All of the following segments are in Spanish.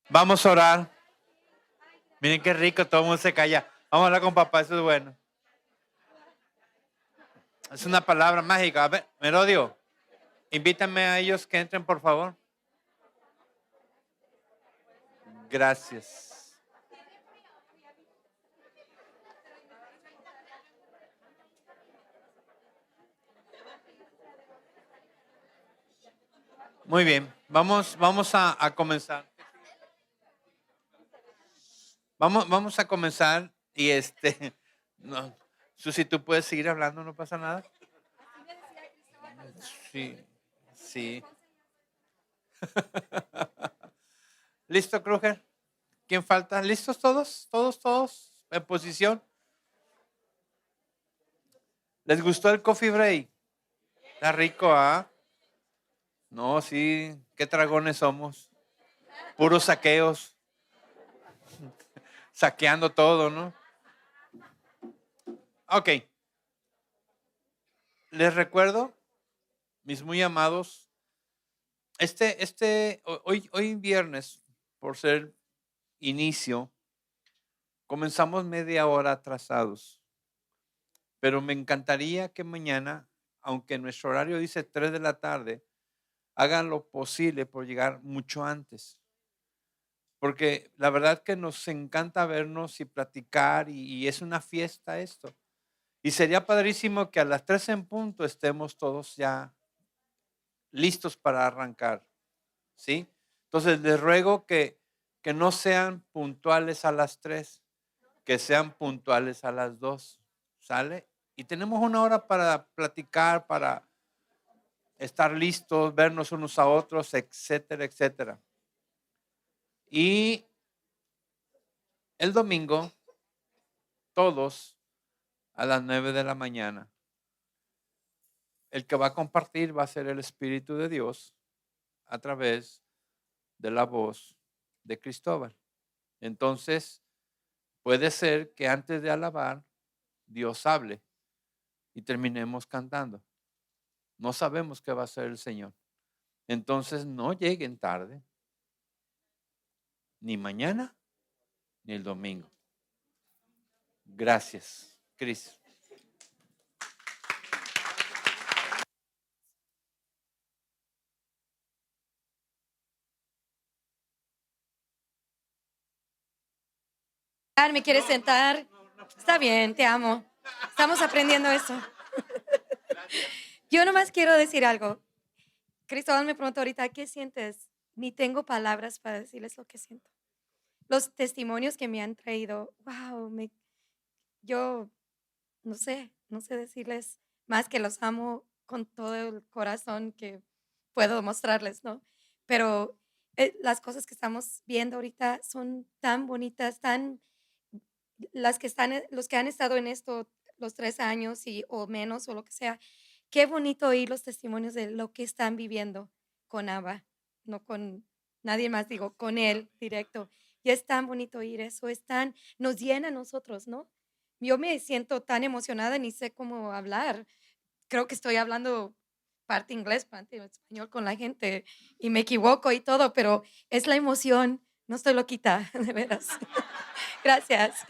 Vamos a orar. Miren qué rico, todo el mundo se calla. Vamos a hablar con papá, eso es bueno. Es una palabra mágica. A ver, Merodio, invítame a ellos que entren, por favor. Gracias. Muy bien, vamos a comenzar. Vamos a comenzar y no, Susi, tú puedes seguir hablando, no pasa nada. Sí. ¿Listo, Kruger? ¿Quién falta? ¿Listos todos? ¿Todos? ¿En posición? ¿Les gustó el coffee break? Está rico, ¿ah? No, sí, qué dragones somos. Puros saqueos. Saqueando todo, ¿no? Ok. Les recuerdo, mis muy amados, hoy viernes, por ser inicio, comenzamos media hora atrasados. Pero me encantaría que mañana, aunque nuestro horario dice 3 de la tarde, hagan lo posible por llegar mucho antes. Porque la verdad que nos encanta vernos y platicar y es una fiesta esto. Y sería padrísimo que a las 3 en punto estemos todos ya listos para arrancar. ¿Sí? Entonces les ruego que no sean puntuales a las 3, que sean puntuales a las 2. ¿Sale? Y tenemos una hora para platicar, para estar listos, vernos unos a otros, etcétera, etcétera. Y el domingo, todos a las 9 de la mañana. El que va a compartir va a ser el Espíritu de Dios a través de la voz de Cristóbal. Entonces, puede ser que antes de alabar, Dios hable y terminemos cantando. No sabemos qué va a hacer el Señor. Entonces, no lleguen tarde, ni mañana, ni el domingo. Gracias, Cris. ¿Me quieres sentar? Está bien, te amo. Estamos aprendiendo eso. Yo nomás quiero decir algo. Cristóbal me preguntó ahorita, ¿qué sientes? Ni tengo palabras para decirles lo que siento. Los testimonios que me han traído, wow, yo no sé decirles más que los amo con todo el corazón que puedo mostrarles, ¿no? Pero las cosas que estamos viendo ahorita son tan bonitas, los que han estado en esto los 3 años o menos o lo que sea, qué bonito oír los testimonios de lo que están viviendo con Abba, no con nadie más, digo, con él directo. Y es tan bonito oír eso, nos llena a nosotros, ¿no? Yo me siento tan emocionada, ni sé cómo hablar. Creo que estoy hablando parte inglés, parte español con la gente y me equivoco y todo, pero es la emoción. No estoy loquita, de veras. Gracias.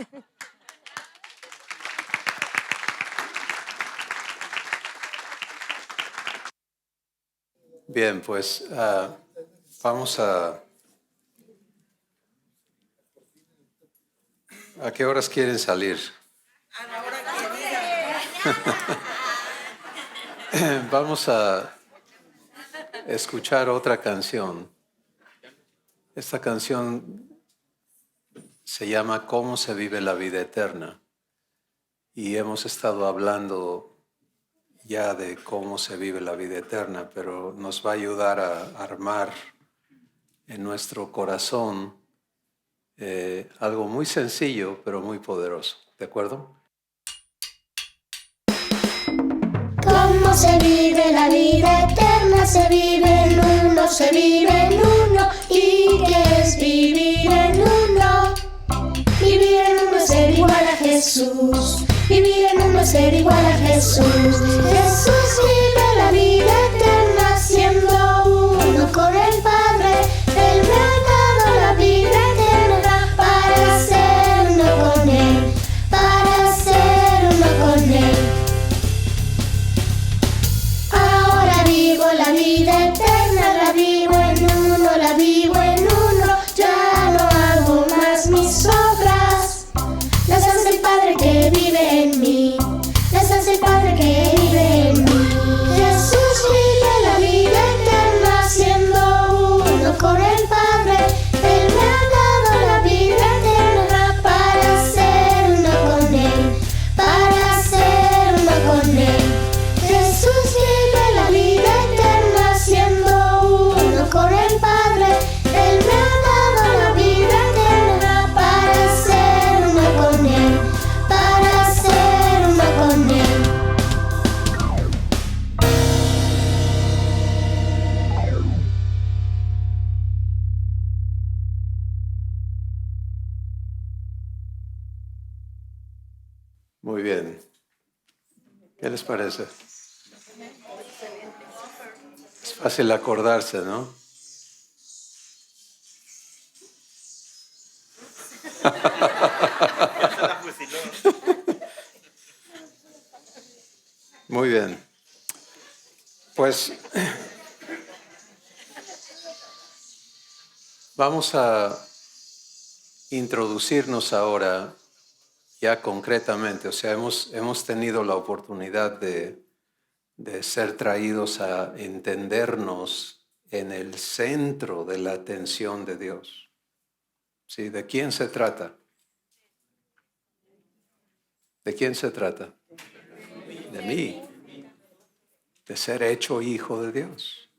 Bien, pues vamos a... ¿A qué horas quieren salir? A la hora que vamos a escuchar otra canción. Esta canción se llama ¿Cómo se vive la vida eterna? Y hemos estado hablando ya de cómo se vive la vida eterna, pero nos va a ayudar a armar en nuestro corazón algo muy sencillo, pero muy poderoso. ¿De acuerdo? ¿Cómo se vive la vida eterna? Se vive en uno, se vive en uno. ¿Y qué es vivir en uno? Vivir en uno es ser igual a Jesús. Vivir en uno es ser igual a Jesús. Jesús vive la vida eterna siendo uno con el Padre. Él me ha dado la vida Muy bien. ¿Qué les parece? Es fácil acordarse, ¿no? Muy bien. Pues vamos a introducirnos ahora ya concretamente. O sea, hemos tenido la oportunidad de ser traídos a entendernos en el centro de la atención de Dios. ¿Sí? ¿De quién se trata? ¿De quién se trata? De mí. De ser hecho hijo de Dios.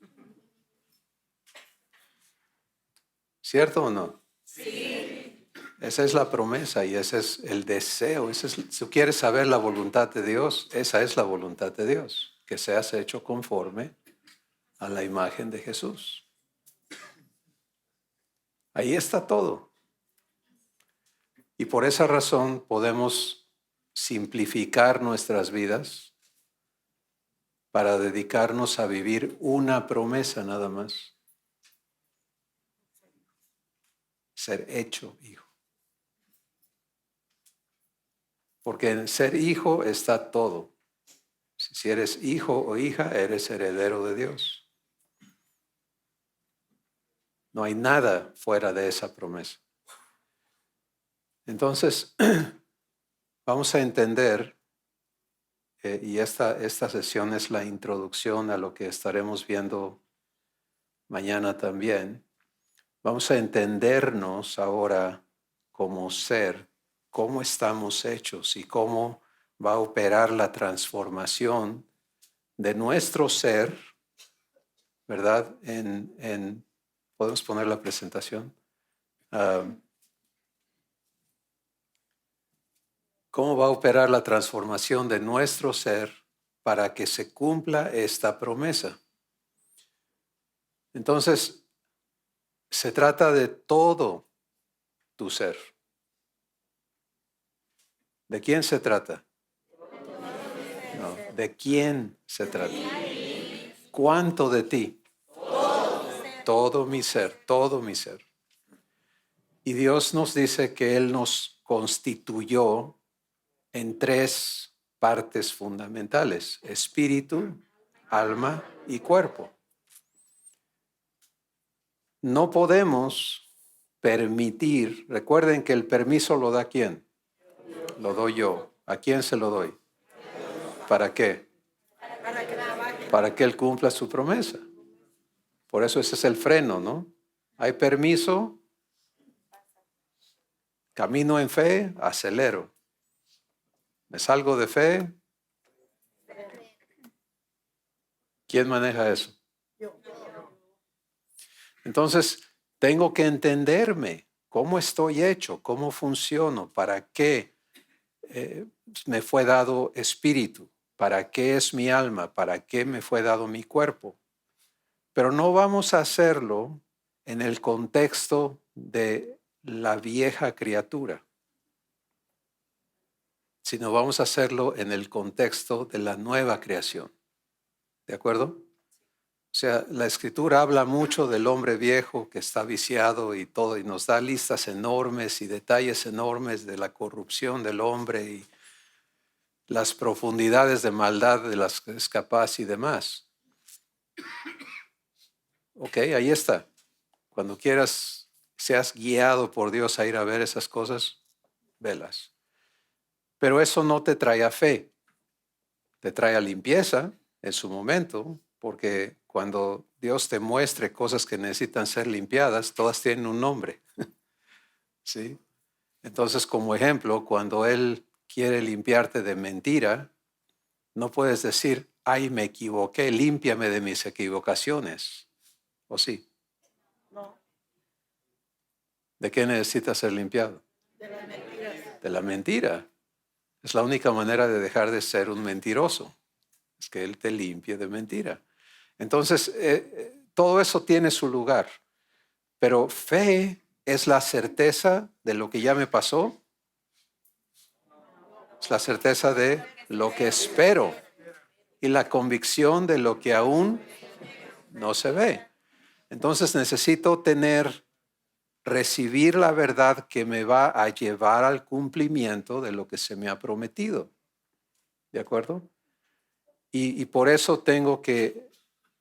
¿Cierto o no? Sí. Esa es la promesa y ese es el deseo. Si tú quieres saber la voluntad de Dios, esa es la voluntad de Dios, que seas hecho conforme a la imagen de Jesús. Ahí está todo. Y por esa razón podemos simplificar nuestras vidas para dedicarnos a vivir una promesa nada más. Ser hecho hijo. Porque en ser hijo está todo. Si eres hijo o hija, eres heredero de Dios. No hay nada fuera de esa promesa. Entonces, vamos a entender, y esta sesión es la introducción a lo que estaremos viendo mañana también. Vamos a entendernos ahora como ser, cómo estamos hechos y cómo va a operar la transformación de nuestro ser, ¿verdad? ¿Podemos poner la presentación? ¿Cómo va a operar la transformación de nuestro ser para que se cumpla esta promesa? Entonces, se trata de todo tu ser. ¿De quién se trata? No, ¿de quién se trata? ¿Cuánto de ti? Todo mi ser, todo mi ser. Y Dios nos dice que Él nos constituyó en 3 partes fundamentales: espíritu, alma y cuerpo. No podemos permitir, recuerden que el permiso lo da ¿quién? Lo doy yo. ¿A quién se lo doy? ¿Para qué? Para que Él cumpla su promesa. Por eso ese es el freno, ¿no? Hay permiso, camino en fe, acelero. ¿Me salgo de fe? ¿Quién maneja eso? Entonces, tengo que entenderme cómo estoy hecho, cómo funciono, para qué me fue dado espíritu, para qué es mi alma, para qué me fue dado mi cuerpo. Pero no vamos a hacerlo en el contexto de la vieja criatura, sino vamos a hacerlo en el contexto de la nueva creación. ¿De acuerdo? O sea, la Escritura habla mucho del hombre viejo que está viciado y todo, y nos da listas enormes y detalles enormes de la corrupción del hombre y las profundidades de maldad de las que es capaz y demás. Ok, ahí está. Cuando quieras, seas guiado por Dios a ir a ver esas cosas, velas. Pero eso no te trae a fe, te trae a limpieza en su momento, porque cuando Dios te muestre cosas que necesitan ser limpiadas, todas tienen un nombre. ¿Sí? Entonces, como ejemplo, cuando Él quiere limpiarte de mentira, no puedes decir, ay, me equivoqué, límpiame de mis equivocaciones. ¿O sí? No, ¿De qué necesitas ser limpiado? de las mentiras. De la mentira. Es la única manera de dejar de ser un mentiroso. Es que Él te limpie de mentira. Entonces, todo eso tiene su lugar. Pero fe es la certeza de lo que ya me pasó. Es la certeza de lo que espero y la convicción de lo que aún no se ve. Entonces necesito recibir la verdad que me va a llevar al cumplimiento de lo que se me ha prometido. ¿De acuerdo? Y por eso tengo que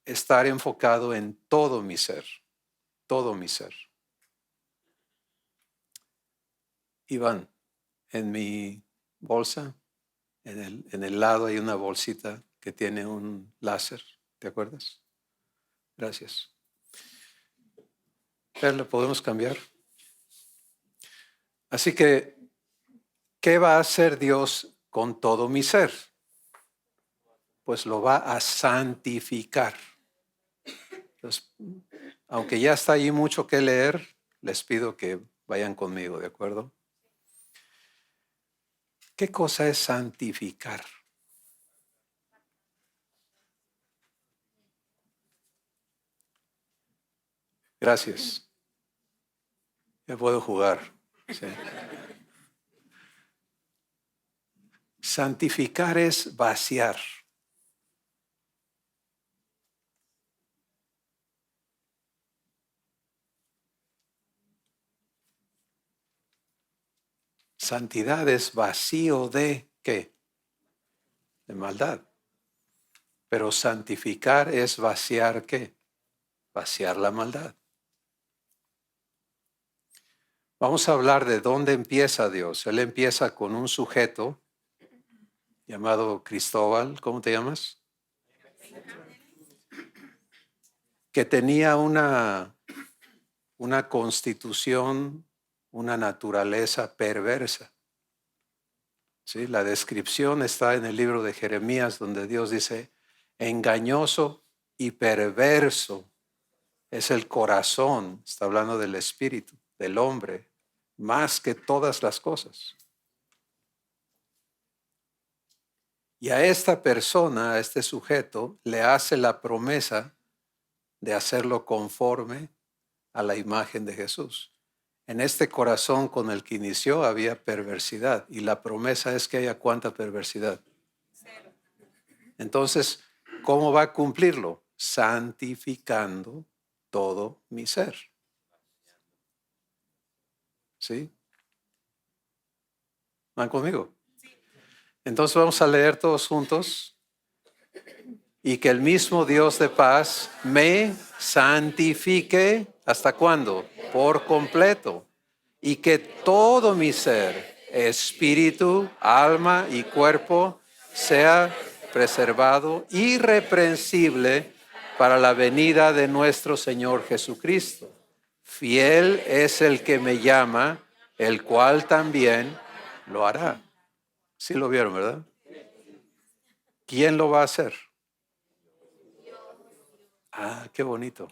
estar enfocado en todo mi ser. Todo mi ser. Iván, en mi bolsa, en el lado hay una bolsita que tiene un láser. ¿Te acuerdas? Gracias. ¿Lo podemos cambiar? Así que, ¿qué va a hacer Dios con todo mi ser? Pues lo va a santificar. Entonces, aunque ya está ahí mucho que leer, les pido que vayan conmigo, ¿de acuerdo? ¿Qué cosa es santificar? Gracias. Ya puedo jugar. Sí. Santificar es vaciar. Santidad es vacío de ¿qué? De maldad. Pero santificar es vaciar ¿qué? Vaciar la maldad. Vamos a hablar de dónde empieza Dios. Él empieza con un sujeto llamado Cristóbal. ¿Cómo te llamas? Que tenía una constitución, una naturaleza perversa. ¿Sí? La descripción está en el libro de Jeremías, donde Dios dice, engañoso y perverso es el corazón, está hablando del espíritu, del hombre, más que todas las cosas. Y a esta persona, a este sujeto, le hace la promesa de hacerlo conforme a la imagen de Jesús. En este corazón con el que inició había perversidad y la promesa es que haya ¿cuánta perversidad? Cero. Entonces, ¿cómo va a cumplirlo? Santificando todo mi ser. ¿Sí? ¿Van conmigo? Entonces vamos a leer todos juntos. Y que el mismo Dios de paz me santifique, ¿hasta cuándo? Por completo. Y que todo mi ser, espíritu, alma y cuerpo, sea preservado irreprensible para la venida de nuestro Señor Jesucristo. Fiel es el que me llama, el cual también lo hará. Sí lo vieron, ¿verdad? ¿Quién lo va a hacer? Ah, qué bonito.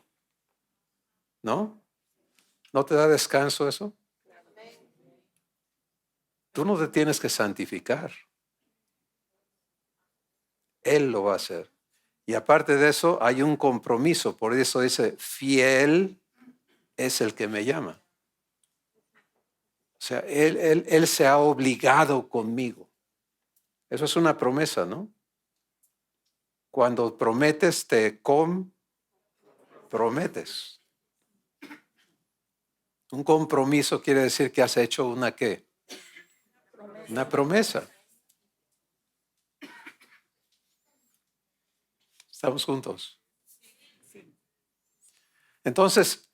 ¿No? ¿No te da descanso eso? Tú no te tienes que santificar. Él lo va a hacer. Y aparte de eso, hay un compromiso. Por eso dice, fiel es el que me llama. O sea, él se ha obligado conmigo. Eso es una promesa, ¿no? Cuando prometes, te comprometes. Un compromiso quiere decir que has hecho una ¿qué? Una promesa. ¿Estamos juntos? Entonces,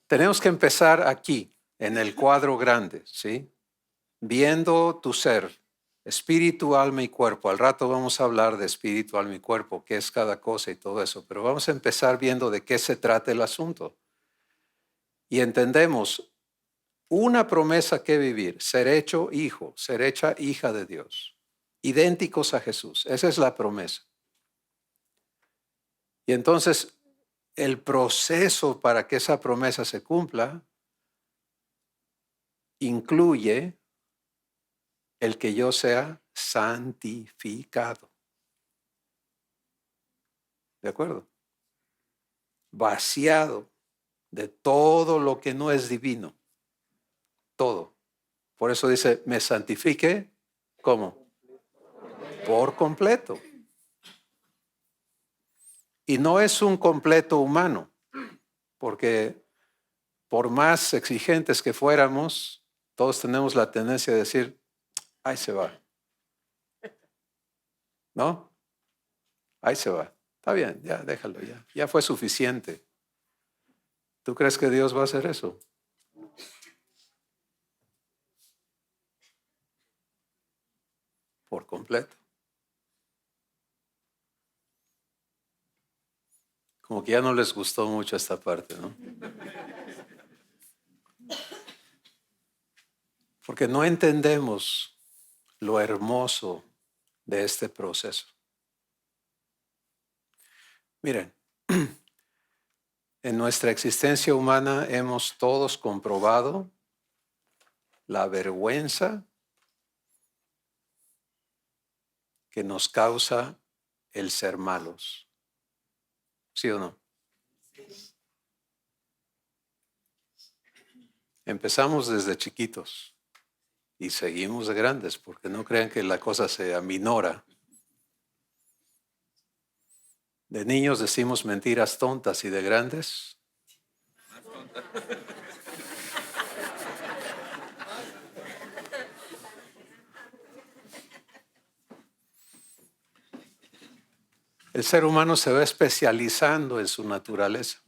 tenemos que empezar aquí, en el cuadro grande, ¿sí? Viendo tu ser, espíritu, alma y cuerpo. Al rato vamos a hablar de espíritu, alma y cuerpo, qué es cada cosa y todo eso. Pero vamos a empezar viendo de qué se trata el asunto. Y entendemos una promesa que vivir, ser hecho hijo, ser hecha hija de Dios, idénticos a Jesús. Esa es la promesa. Y entonces el proceso para que esa promesa se cumpla incluye el que yo sea santificado. ¿De acuerdo? Vaciado de todo lo que no es divino. Todo. Por eso dice, me santifique, ¿cómo? Por completo. Y no es un completo humano, porque por más exigentes que fuéramos, todos tenemos la tendencia de decir, ahí se va. ¿No? Ahí se va. Está bien, ya déjalo, ya fue suficiente. ¿Tú crees que Dios va a hacer eso? Por completo. Como que ya no les gustó mucho esta parte, ¿no? Porque no entendemos lo hermoso de este proceso. Miren, en nuestra existencia humana hemos todos comprobado la vergüenza que nos causa el ser malos. ¿Sí o no? Empezamos desde chiquitos y seguimos de grandes, porque no crean que la cosa se aminora. De niños decimos mentiras tontas y de grandes. El ser humano se va especializando en su naturaleza.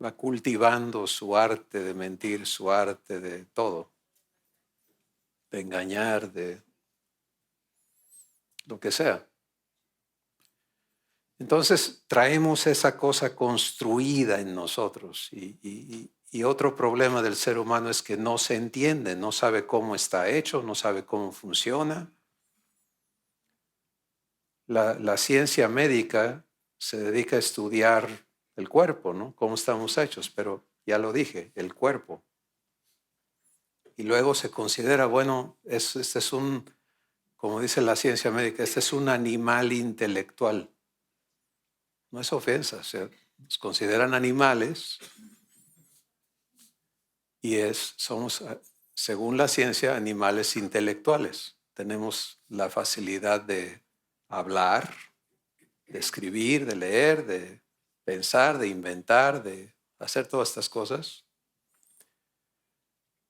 Va cultivando su arte de mentir, su arte de todo. De engañar, de lo que sea. Entonces traemos esa cosa construida en nosotros. Y otro problema del ser humano es que no se entiende, no sabe cómo está hecho, no sabe cómo funciona. La ciencia médica se dedica a estudiar el cuerpo, ¿no? Cómo estamos hechos, pero ya lo dije, el cuerpo. Y luego se considera, bueno, este es un, como dice la ciencia médica, este es un animal intelectual. No es ofensa, o sea, nos consideran animales y somos, según la ciencia, animales intelectuales. Tenemos la facilidad de hablar, de escribir, de leer, de pensar, de inventar, de hacer todas estas cosas.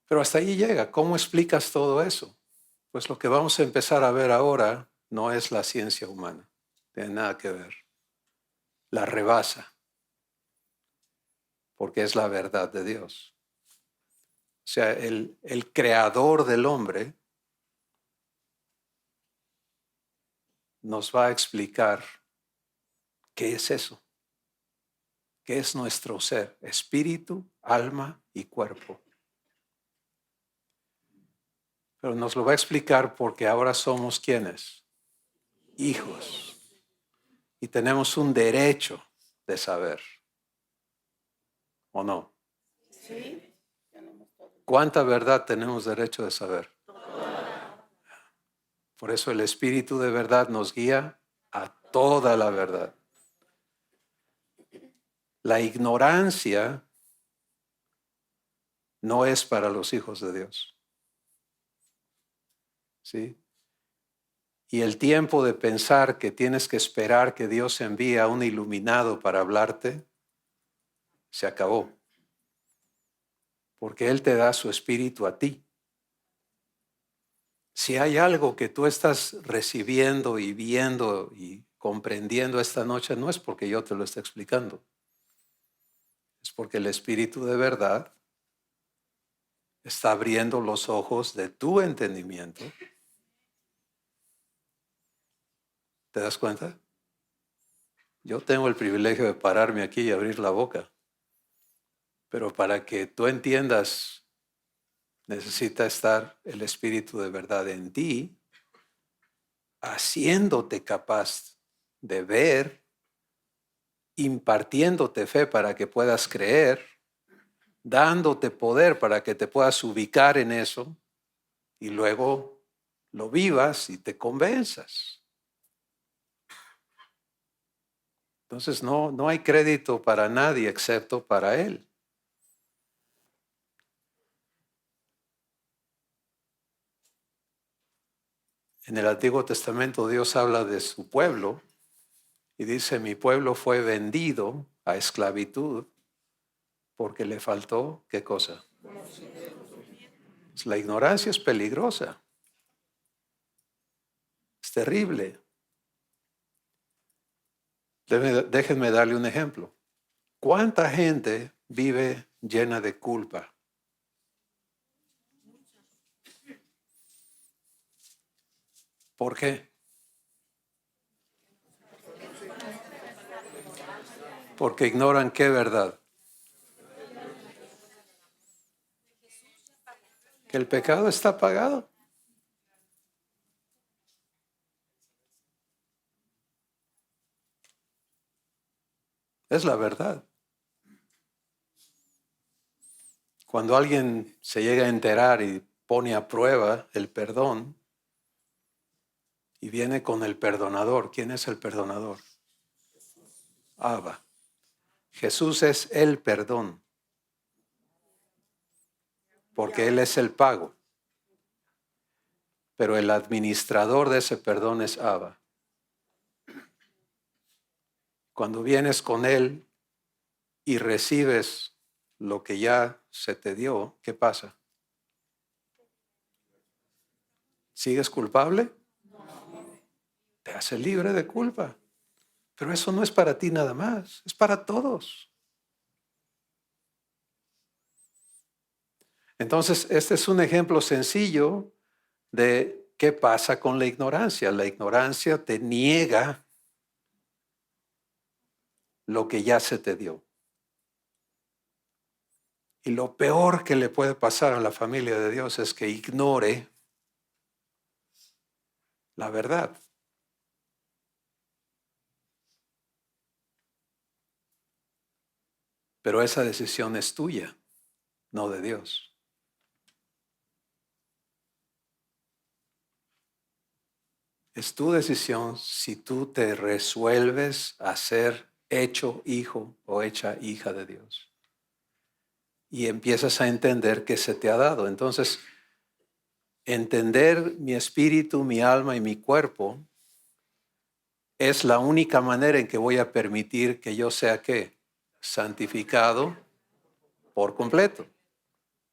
Pero hasta ahí llega. ¿Cómo explicas todo eso? Pues lo que vamos a empezar a ver ahora no es la ciencia humana. No tiene nada que ver. La rebasa. Porque es la verdad de Dios. O sea, el creador del hombre nos va a explicar qué es eso. ¿Qué es nuestro ser? Espíritu, alma y cuerpo. Pero nos lo va a explicar porque ahora somos ¿quiénes? Hijos. Y tenemos un derecho de saber. ¿O no? Sí. ¿Cuánta verdad tenemos derecho de saber? Por eso el Espíritu de verdad nos guía a toda la verdad. La ignorancia no es para los hijos de Dios. ¿Sí? Y el tiempo de pensar que tienes que esperar que Dios envíe a un iluminado para hablarte, se acabó. Porque Él te da su espíritu a ti. Si hay algo que tú estás recibiendo y viendo y comprendiendo esta noche, no es porque yo te lo esté explicando. Es porque el Espíritu de verdad está abriendo los ojos de tu entendimiento. ¿Te das cuenta? Yo tengo el privilegio de pararme aquí y abrir la boca. Pero para que tú entiendas, necesita estar el Espíritu de verdad en ti, haciéndote capaz de ver, impartiéndote fe para que puedas creer, dándote poder para que te puedas ubicar en eso y luego lo vivas y te convenzas. Entonces no hay crédito para nadie excepto para Él. En el Antiguo Testamento Dios habla de su pueblo y dice, mi pueblo fue vendido a esclavitud porque le faltó, ¿qué cosa? La ignorancia es peligrosa. Es terrible. Déjenme darle un ejemplo. ¿Cuánta gente vive llena de culpa? ¿Por qué? Porque ignoran qué verdad. Que el pecado está pagado. Es la verdad. Cuando alguien se llega a enterar y pone a prueba el perdón y viene con el perdonador, ¿quién es el perdonador? Abba. Jesús es el perdón, porque Él es el pago. Pero el administrador de ese perdón es Abba. Cuando vienes con Él y recibes lo que ya se te dio, ¿qué pasa? ¿Sigues culpable? Te hace libre de culpa. Pero eso no es para ti nada más, es para todos. Entonces, este es un ejemplo sencillo de qué pasa con la ignorancia. La ignorancia te niega lo que ya se te dio. Y lo peor que le puede pasar a la familia de Dios es que ignore la verdad. Pero esa decisión es tuya, no de Dios. Es tu decisión si tú te resuelves a ser hecho hijo o hecha hija de Dios. Y empiezas a entender que se te ha dado. Entonces, entender mi espíritu, mi alma y mi cuerpo es la única manera en que voy a permitir que yo sea ¿qué? Santificado por completo.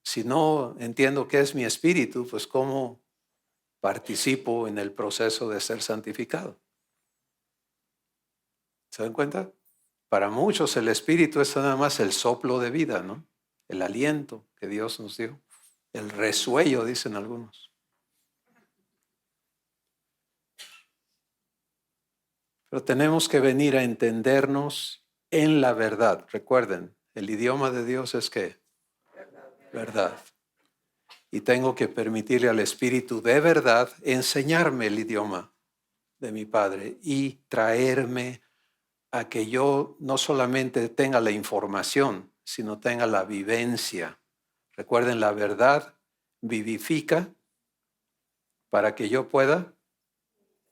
Si no entiendo qué es mi espíritu, pues ¿cómo participo en el proceso de ser santificado? ¿Se dan cuenta? Para muchos el espíritu es nada más el soplo de vida, ¿no? El aliento que Dios nos dio. El resuello, dicen algunos. Pero tenemos que venir a entendernos en la verdad. Recuerden, el idioma de Dios es ¿qué? Verdad. Y tengo que permitirle al Espíritu de verdad enseñarme el idioma de mi Padre y traerme a que yo no solamente tenga la información, sino tenga la vivencia. Recuerden, la verdad vivifica para que yo pueda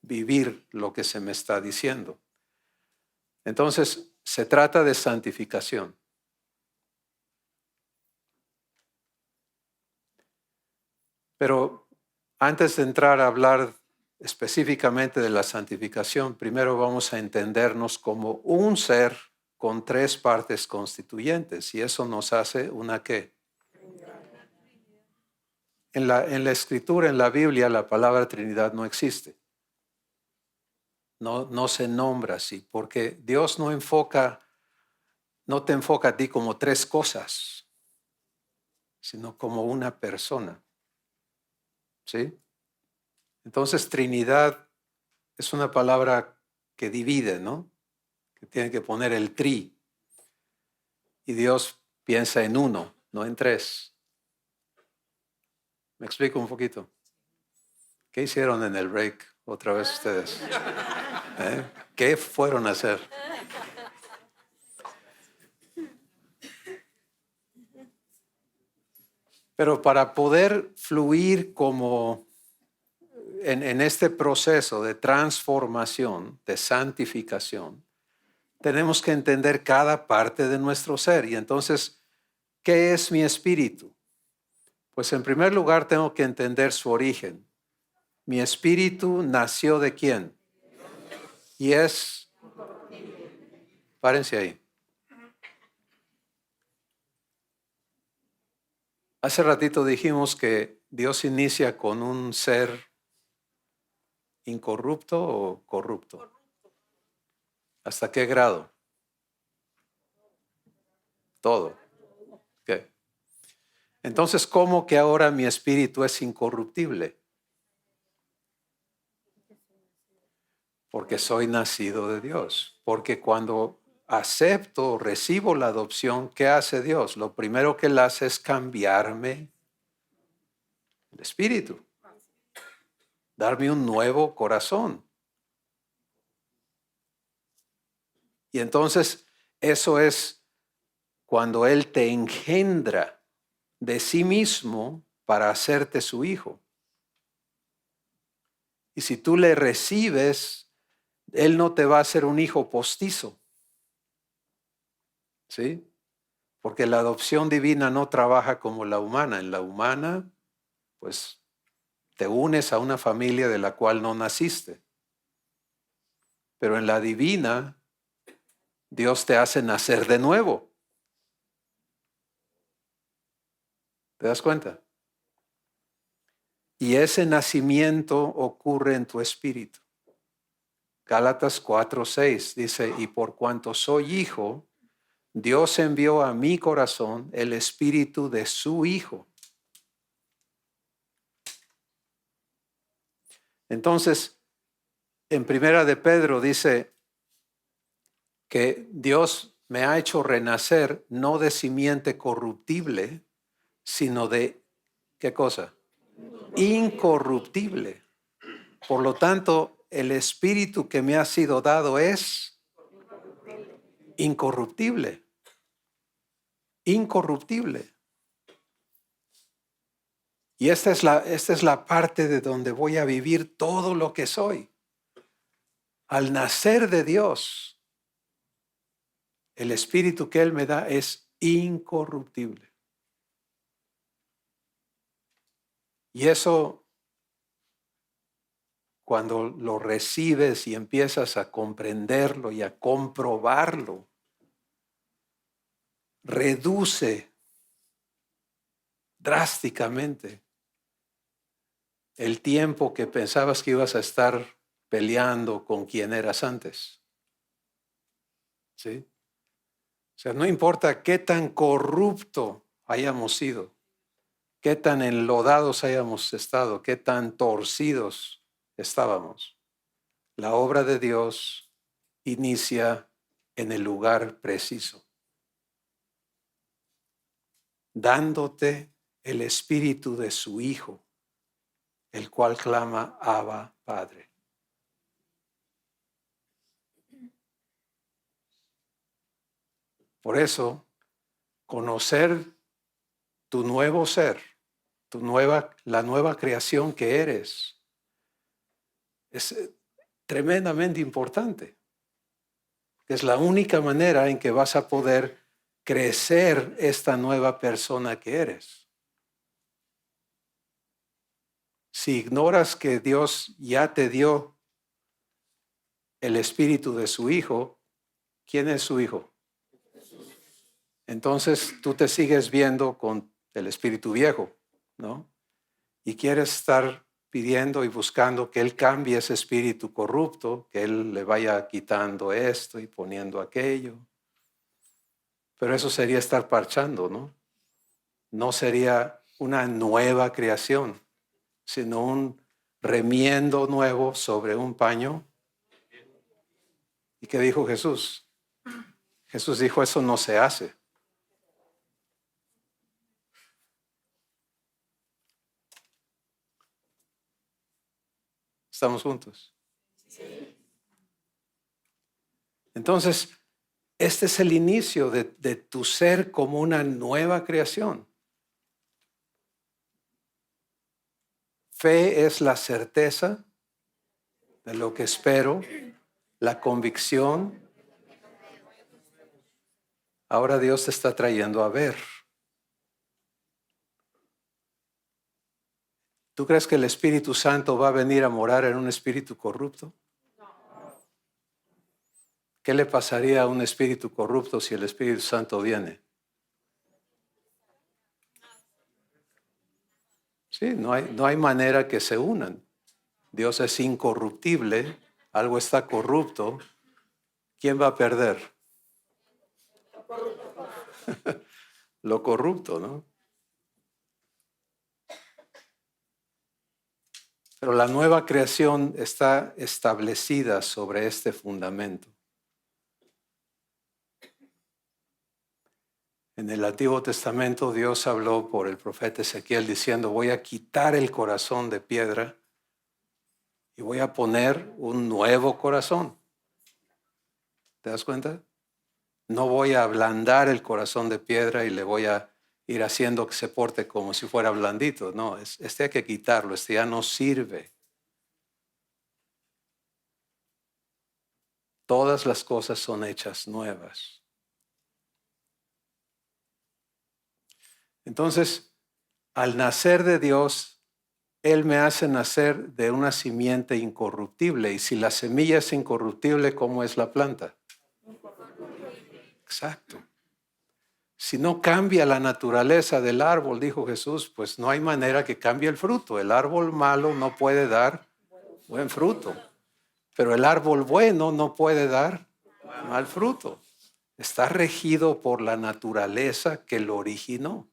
vivir lo que se me está diciendo. Entonces, se trata de santificación. Pero antes de entrar a hablar específicamente de la santificación, primero vamos a entendernos como un ser con tres partes constituyentes, y eso nos hace una ¿qué? En la Escritura, en la Biblia, la palabra Trinidad no existe. No se nombra así, porque Dios no te enfoca a ti como tres cosas, sino como una persona. ¿Sí? Entonces, Trinidad es una palabra que divide, ¿no? Que tiene que poner el tri. Y Dios piensa en uno, no en tres. ¿Me explico un poquito? ¿Qué hicieron en el break otra vez ustedes? ¿Qué fueron a hacer? Pero para poder fluir como en este proceso de transformación, de santificación, tenemos que entender cada parte de nuestro ser. Y entonces, ¿qué es mi espíritu? Pues en primer lugar tengo que entender su origen. Mi espíritu nació ¿de quién? Y es... Párense ahí. Hace ratito dijimos que Dios inicia con un ser incorrupto o corrupto. ¿Hasta qué grado? Todo. Ok. Entonces, ¿cómo que ahora mi espíritu es incorruptible? Porque soy nacido de Dios. Porque cuando acepto, recibo la adopción, ¿qué hace Dios? Lo primero que Él hace es cambiarme el espíritu. Darme un nuevo corazón. Y entonces, eso es cuando Él te engendra de sí mismo para hacerte su hijo. Y si tú le recibes, Él no te va a hacer un hijo postizo. ¿Sí? Porque la adopción divina no trabaja como la humana. En la humana, pues, te unes a una familia de la cual no naciste. Pero en la divina, Dios te hace nacer de nuevo. ¿Te das cuenta? Y ese nacimiento ocurre en tu espíritu. Gálatas 4:6 dice, y por cuanto soy hijo, Dios envió a mi corazón el espíritu de su Hijo. Entonces, en Primera de Pedro dice que Dios me ha hecho renacer no de simiente corruptible, sino de, ¿qué cosa? Incorruptible. Por lo tanto, el espíritu que me ha sido dado es incorruptible. Incorruptible. Y esta es la parte de donde voy a vivir todo lo que soy. Al nacer de Dios, el espíritu que Él me da es incorruptible. Y eso, cuando lo recibes y empiezas a comprenderlo y a comprobarlo, reduce drásticamente el tiempo que pensabas que ibas a estar peleando con quien eras antes. ¿Sí? O sea, no importa qué tan corrupto hayamos sido, qué tan enlodados hayamos estado, qué tan torcidos estábamos. La obra de Dios inicia en el lugar preciso, dándote el espíritu de su Hijo, el cual clama, Abba, Padre. Por eso, conocer tu nuevo ser, la nueva creación que eres, es tremendamente importante. Es la única manera en que vas a poder crecer esta nueva persona que eres. Si ignoras que Dios ya te dio el espíritu de su Hijo, ¿quién es su Hijo? Entonces tú te sigues viendo con el espíritu viejo, ¿no? Y quieres estar pidiendo y buscando que Él cambie ese espíritu corrupto, que Él le vaya quitando esto y poniendo aquello. Pero eso sería estar parchando, ¿no? No sería una nueva creación, sino un remiendo nuevo sobre un paño. ¿Y qué dijo Jesús? Jesús dijo, eso no se hace. ¿Estamos juntos? Sí. Entonces, este es el inicio de tu ser como una nueva creación. Fe es la certeza de lo que espero, la convicción. Ahora Dios te está trayendo a ver. ¿Tú crees que el Espíritu Santo va a venir a morar en un espíritu corrupto? ¿Qué le pasaría a un espíritu corrupto si el Espíritu Santo viene? Sí, no hay manera que se unan. Dios es incorruptible, algo está corrupto. ¿Quién va a perder? Lo corrupto, ¿no? Pero la nueva creación está establecida sobre este fundamento. En el Antiguo Testamento Dios habló por el profeta Ezequiel diciendo, voy a quitar el corazón de piedra y voy a poner un nuevo corazón. ¿Te das cuenta? No voy a ablandar el corazón de piedra y le voy a ir haciendo que se porte como si fuera blandito. No, este hay que quitarlo, este ya no sirve. Todas las cosas son hechas nuevas. Entonces, al nacer de Dios, Él me hace nacer de una simiente incorruptible. Y si la semilla es incorruptible, ¿cómo es la planta? Exacto. Si no cambia la naturaleza del árbol, dijo Jesús, pues no hay manera que cambie el fruto. El árbol malo no puede dar buen fruto, pero el árbol bueno no puede dar mal fruto. Está regido por la naturaleza que lo originó.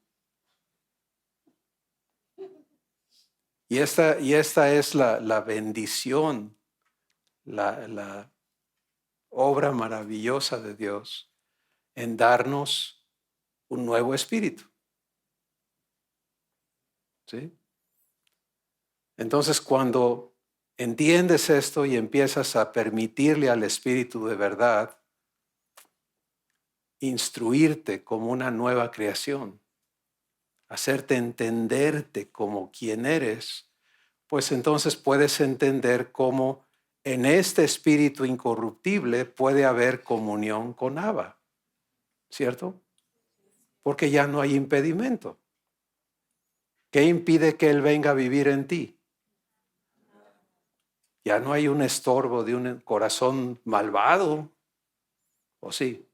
Y esta es la bendición, la obra maravillosa de Dios en darnos un nuevo espíritu. ¿Sí? Entonces, cuando entiendes esto y empiezas a permitirle al Espíritu de verdad instruirte como una nueva creación, hacerte entenderte como quien eres, pues entonces puedes entender cómo en este espíritu incorruptible puede haber comunión con Abba, ¿cierto? Porque ya no hay impedimento. ¿Qué impide que Él venga a vivir en ti? Ya no hay un estorbo de un corazón malvado, ¿o sí?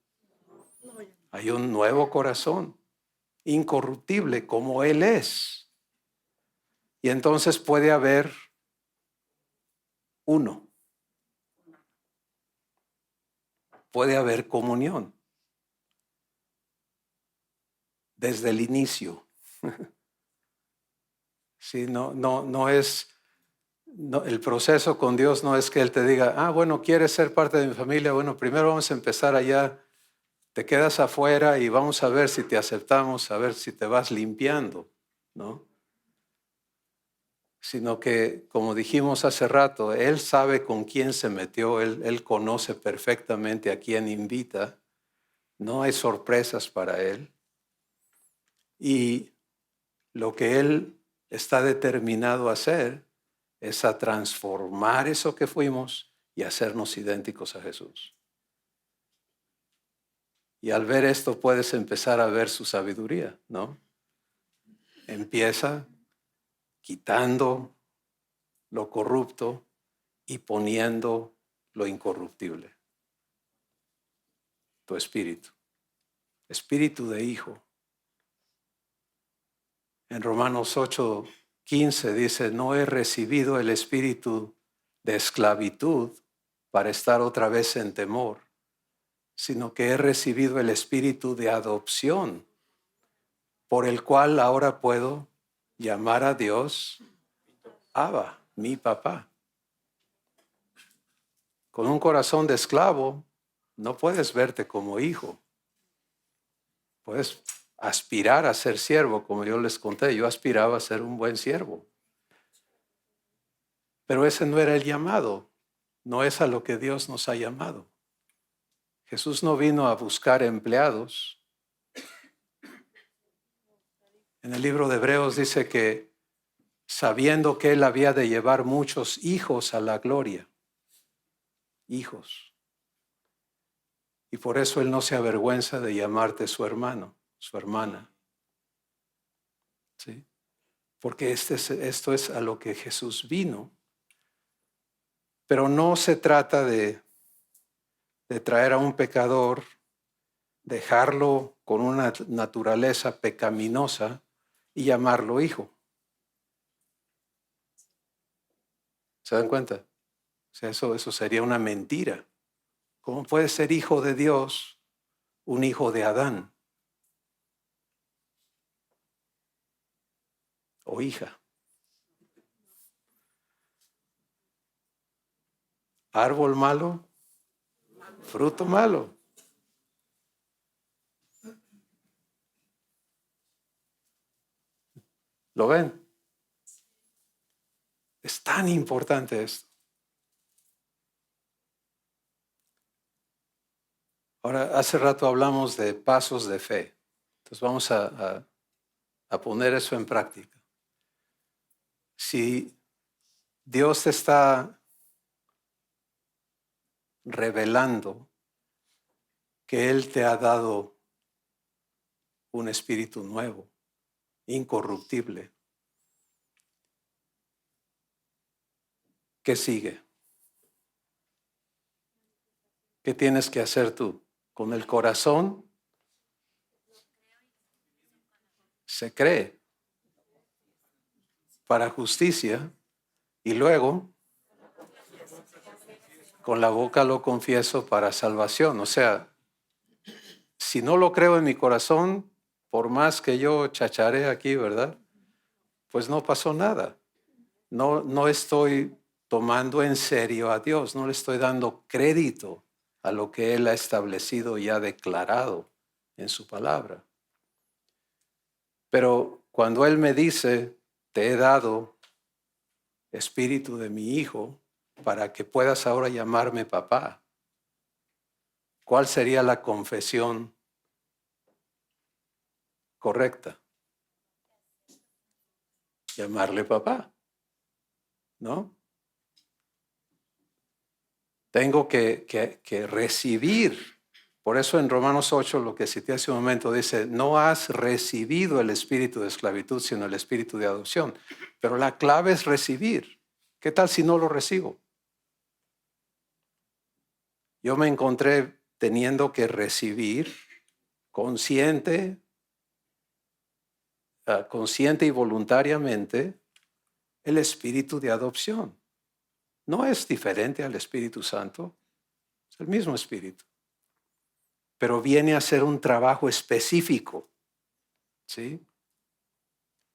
Hay un nuevo corazón, incorruptible como Él es. Y entonces puede haber uno. Puede haber comunión. Desde el inicio. Sí, no es, el proceso con Dios no es que Él te diga, bueno, ¿quieres ser parte de mi familia? Bueno, primero vamos a empezar allá, te quedas afuera y vamos a ver si te aceptamos, a ver si te vas limpiando, ¿no? Sino que, como dijimos hace rato, Él sabe con quién se metió, Él conoce perfectamente a quién invita, no hay sorpresas para Él. Y lo que Él está determinado a hacer es a transformar eso que fuimos y hacernos idénticos a Jesús. Y al ver esto puedes empezar a ver su sabiduría, ¿no? Empieza quitando lo corrupto y poniendo lo incorruptible. Tu espíritu. Espíritu de hijo. En Romanos 8:15 dice, no he recibido el espíritu de esclavitud para estar otra vez en temor, sino que he recibido el espíritu de adopción, por el cual ahora puedo llamar a Dios Abba, mi papá. Con un corazón de esclavo no puedes verte como hijo. Puedes aspirar a ser siervo, como yo les conté. Yo aspiraba a ser un buen siervo. Pero ese no era el llamado. No es a lo que Dios nos ha llamado. Jesús no vino a buscar empleados. En el libro de Hebreos dice que sabiendo que Él había de llevar muchos hijos a la gloria. Hijos. Y por eso Él no se avergüenza de llamarte su hermano, su hermana. ¿Sí? porque esto es a lo que Jesús vino. Pero no se trata de traer a un pecador, dejarlo con una naturaleza pecaminosa y llamarlo hijo. ¿Se dan cuenta? O sea, eso sería una mentira. ¿Cómo puede ser hijo de Dios un hijo de Adán? O hija. Árbol malo, fruto malo. ¿Lo ven? Es tan importante esto. Ahora, hace rato hablamos de pasos de fe. Entonces vamos a poner eso en práctica. Si Dios te está revelando que Él te ha dado un espíritu nuevo, incorruptible, ¿qué sigue? ¿Qué tienes que hacer tú? Con el corazón se cree para justicia y luego con la boca lo confieso para salvación. O sea, si no lo creo en mi corazón, por más que yo chacharé aquí, ¿verdad? Pues no pasó nada. No estoy tomando en serio a Dios, no le estoy dando crédito a lo que Él ha establecido y ha declarado en su palabra. Pero cuando Él me dice, te he dado espíritu de mi Hijo para que puedas ahora llamarme papá, ¿cuál sería la confesión correcta? Llamarle papá, ¿no? Tengo que recibir. Por eso en Romanos 8, lo que cité hace un momento, dice, no has recibido el espíritu de esclavitud, sino el espíritu de adopción. Pero la clave es recibir. ¿Qué tal si no lo recibo? Yo me encontré teniendo que recibir consciente y voluntariamente el espíritu de adopción. No es diferente al Espíritu Santo, es el mismo espíritu. Pero viene a ser un trabajo específico, ¿sí?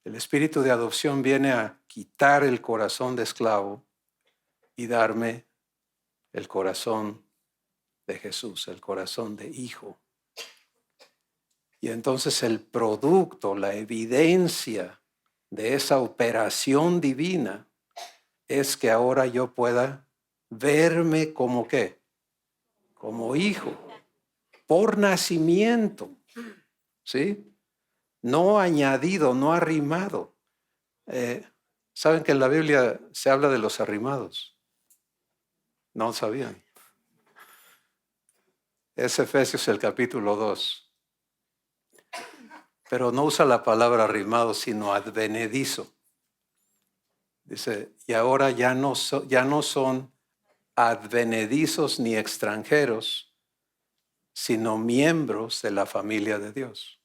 El espíritu de adopción viene a quitar el corazón de esclavo y darme el corazón de Jesús, el corazón de hijo. Y entonces el producto, la evidencia de esa operación divina es que ahora yo pueda verme como ¿qué? Como hijo, por nacimiento, ¿sí? No añadido, no arrimado. ¿Saben que en la Biblia se habla de los arrimados? No sabían. Es Efesios el capítulo 2. Pero no usa la palabra arrimado, sino advenedizo. Dice, y ahora ya no son advenedizos ni extranjeros, sino miembros de la familia de Dios.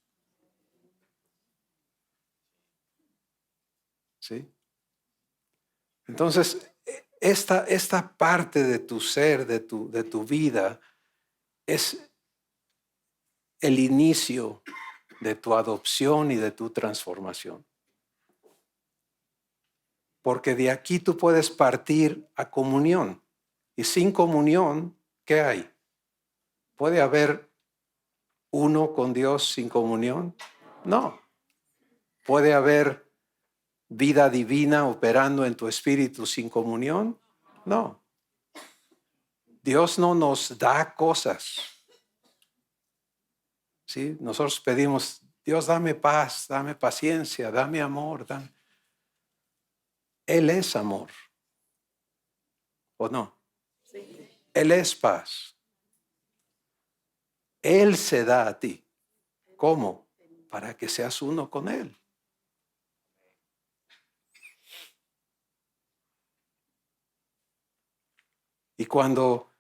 ¿Sí? Entonces, esta parte de tu ser, de tu vida, es el inicio de tu adopción y de tu transformación. Porque de aquí tú puedes partir a comunión. Y sin comunión, ¿qué hay? ¿Puede haber uno con Dios sin comunión? No. ¿Puede haber vida divina operando en tu espíritu sin comunión? No. Dios no nos da cosas. ¿Sí? Nosotros pedimos, Dios, dame paz, dame paciencia, dame amor. Él es amor. ¿O no? Sí. Él es paz. Él se da a ti. ¿Cómo? Para que seas uno con Él. Y cuando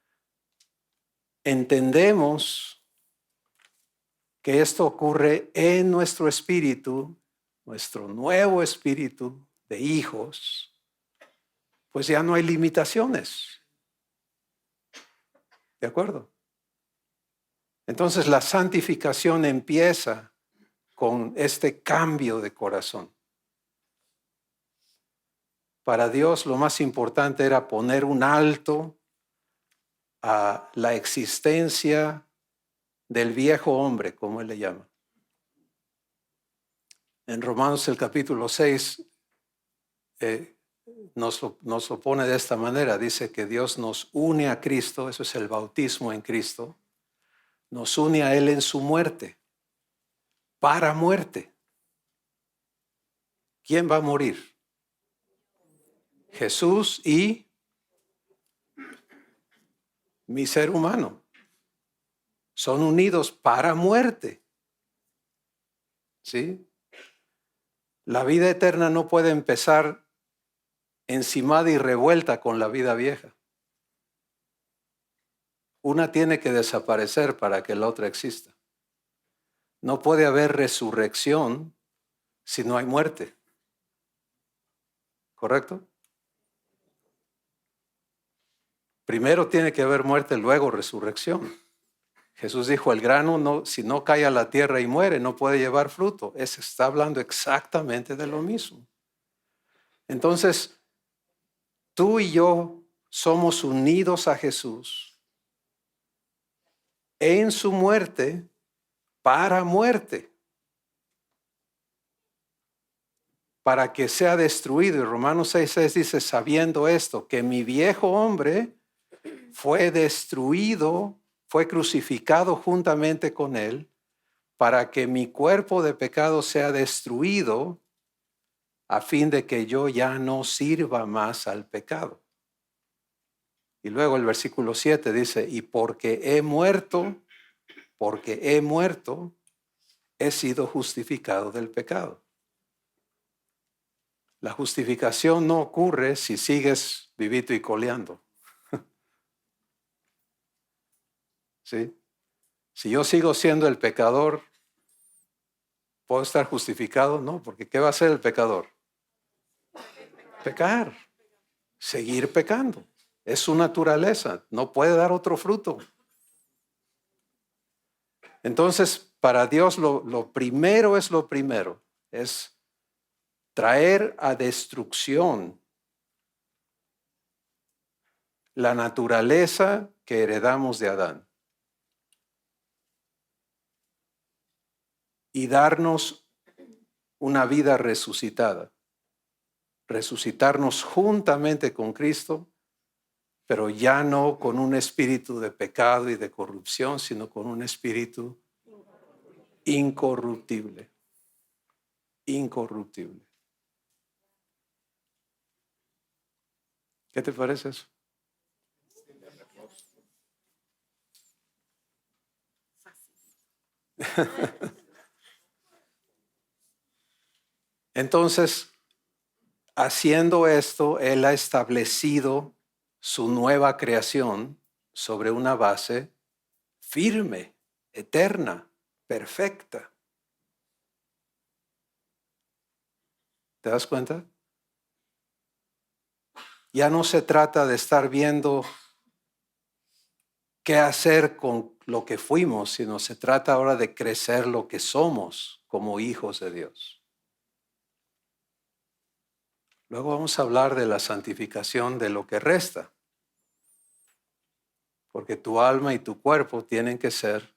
entendemos que esto ocurre en nuestro espíritu, nuestro nuevo espíritu de hijos, pues ya no hay limitaciones. ¿De acuerdo? Entonces la santificación empieza con este cambio de corazón. Para Dios lo más importante era poner un alto a la existencia del viejo hombre, como él le llama. En Romanos el capítulo 6 nos lo pone de esta manera. Dice que Dios nos une a Cristo, eso es el bautismo en Cristo. Nos une a Él en su muerte, para muerte. ¿Quién va a morir? Jesús y mi ser humano. Son unidos para muerte. ¿Sí? La vida eterna no puede empezar encimada y revuelta con la vida vieja. Una tiene que desaparecer para que la otra exista. No puede haber resurrección si no hay muerte. ¿Correcto? Primero tiene que haber muerte, luego resurrección. Jesús dijo, el grano si no cae a la tierra y muere, no puede llevar fruto. Ese está hablando exactamente de lo mismo. Entonces, tú y yo somos unidos a Jesús en su muerte para muerte, para que sea destruido. Y Romanos 6:6 dice, sabiendo esto, que mi viejo hombre fue destruido, fue crucificado juntamente con él, para que mi cuerpo de pecado sea destruido, a fin de que yo ya no sirva más al pecado. Y luego el versículo 7 dice, y porque he muerto, he sido justificado del pecado. La justificación no ocurre si sigues vivito y coleando. ¿Sí? Si yo sigo siendo el pecador, ¿puedo estar justificado? No, porque ¿qué va a hacer el pecador? Pecar, seguir pecando. Es su naturaleza, no puede dar otro fruto. Entonces, para Dios lo primero, es traer a destrucción la naturaleza que heredamos de Adán y darnos una vida resucitada, resucitarnos juntamente con Cristo, pero ya no con un espíritu de pecado y de corrupción, sino con un espíritu incorruptible. Incorruptible. ¿Qué te parece eso? Entonces, haciendo esto, Él ha establecido su nueva creación sobre una base firme, eterna, perfecta. ¿Te das cuenta? Ya no se trata de estar viendo qué hacer con lo que fuimos, sino se trata ahora de crecer lo que somos como hijos de Dios. Luego vamos a hablar de la santificación de lo que resta, porque tu alma y tu cuerpo tienen que ser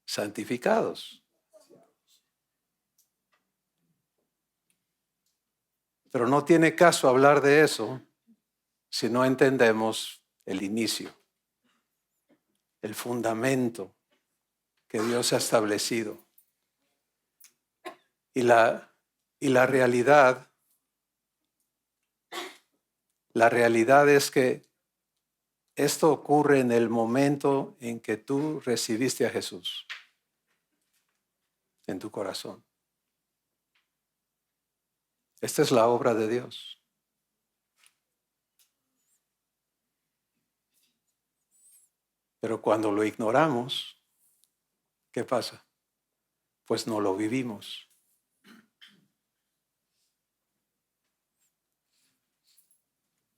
santificados. Pero no tiene caso hablar de eso si no entendemos el inicio, el fundamento que Dios ha establecido. Y la realidad es que esto ocurre en el momento en que tú recibiste a Jesús en tu corazón. Esta es la obra de Dios. Pero cuando lo ignoramos, ¿qué pasa? Pues no lo vivimos.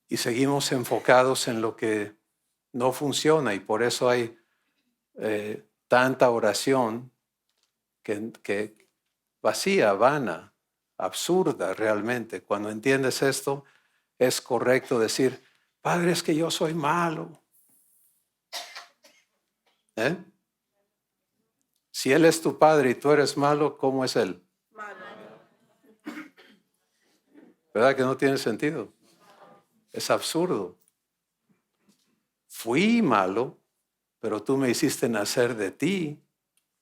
Y seguimos enfocados en lo que no funciona, y por eso hay tanta oración que vacía, vana, absurda realmente. Cuando entiendes esto, es correcto decir, Padre, es que yo soy malo. Si Él es tu Padre y tú eres malo, ¿cómo es Él? Malo. ¿Verdad que no tiene sentido? Es absurdo. Fui malo, pero tú me hiciste nacer de ti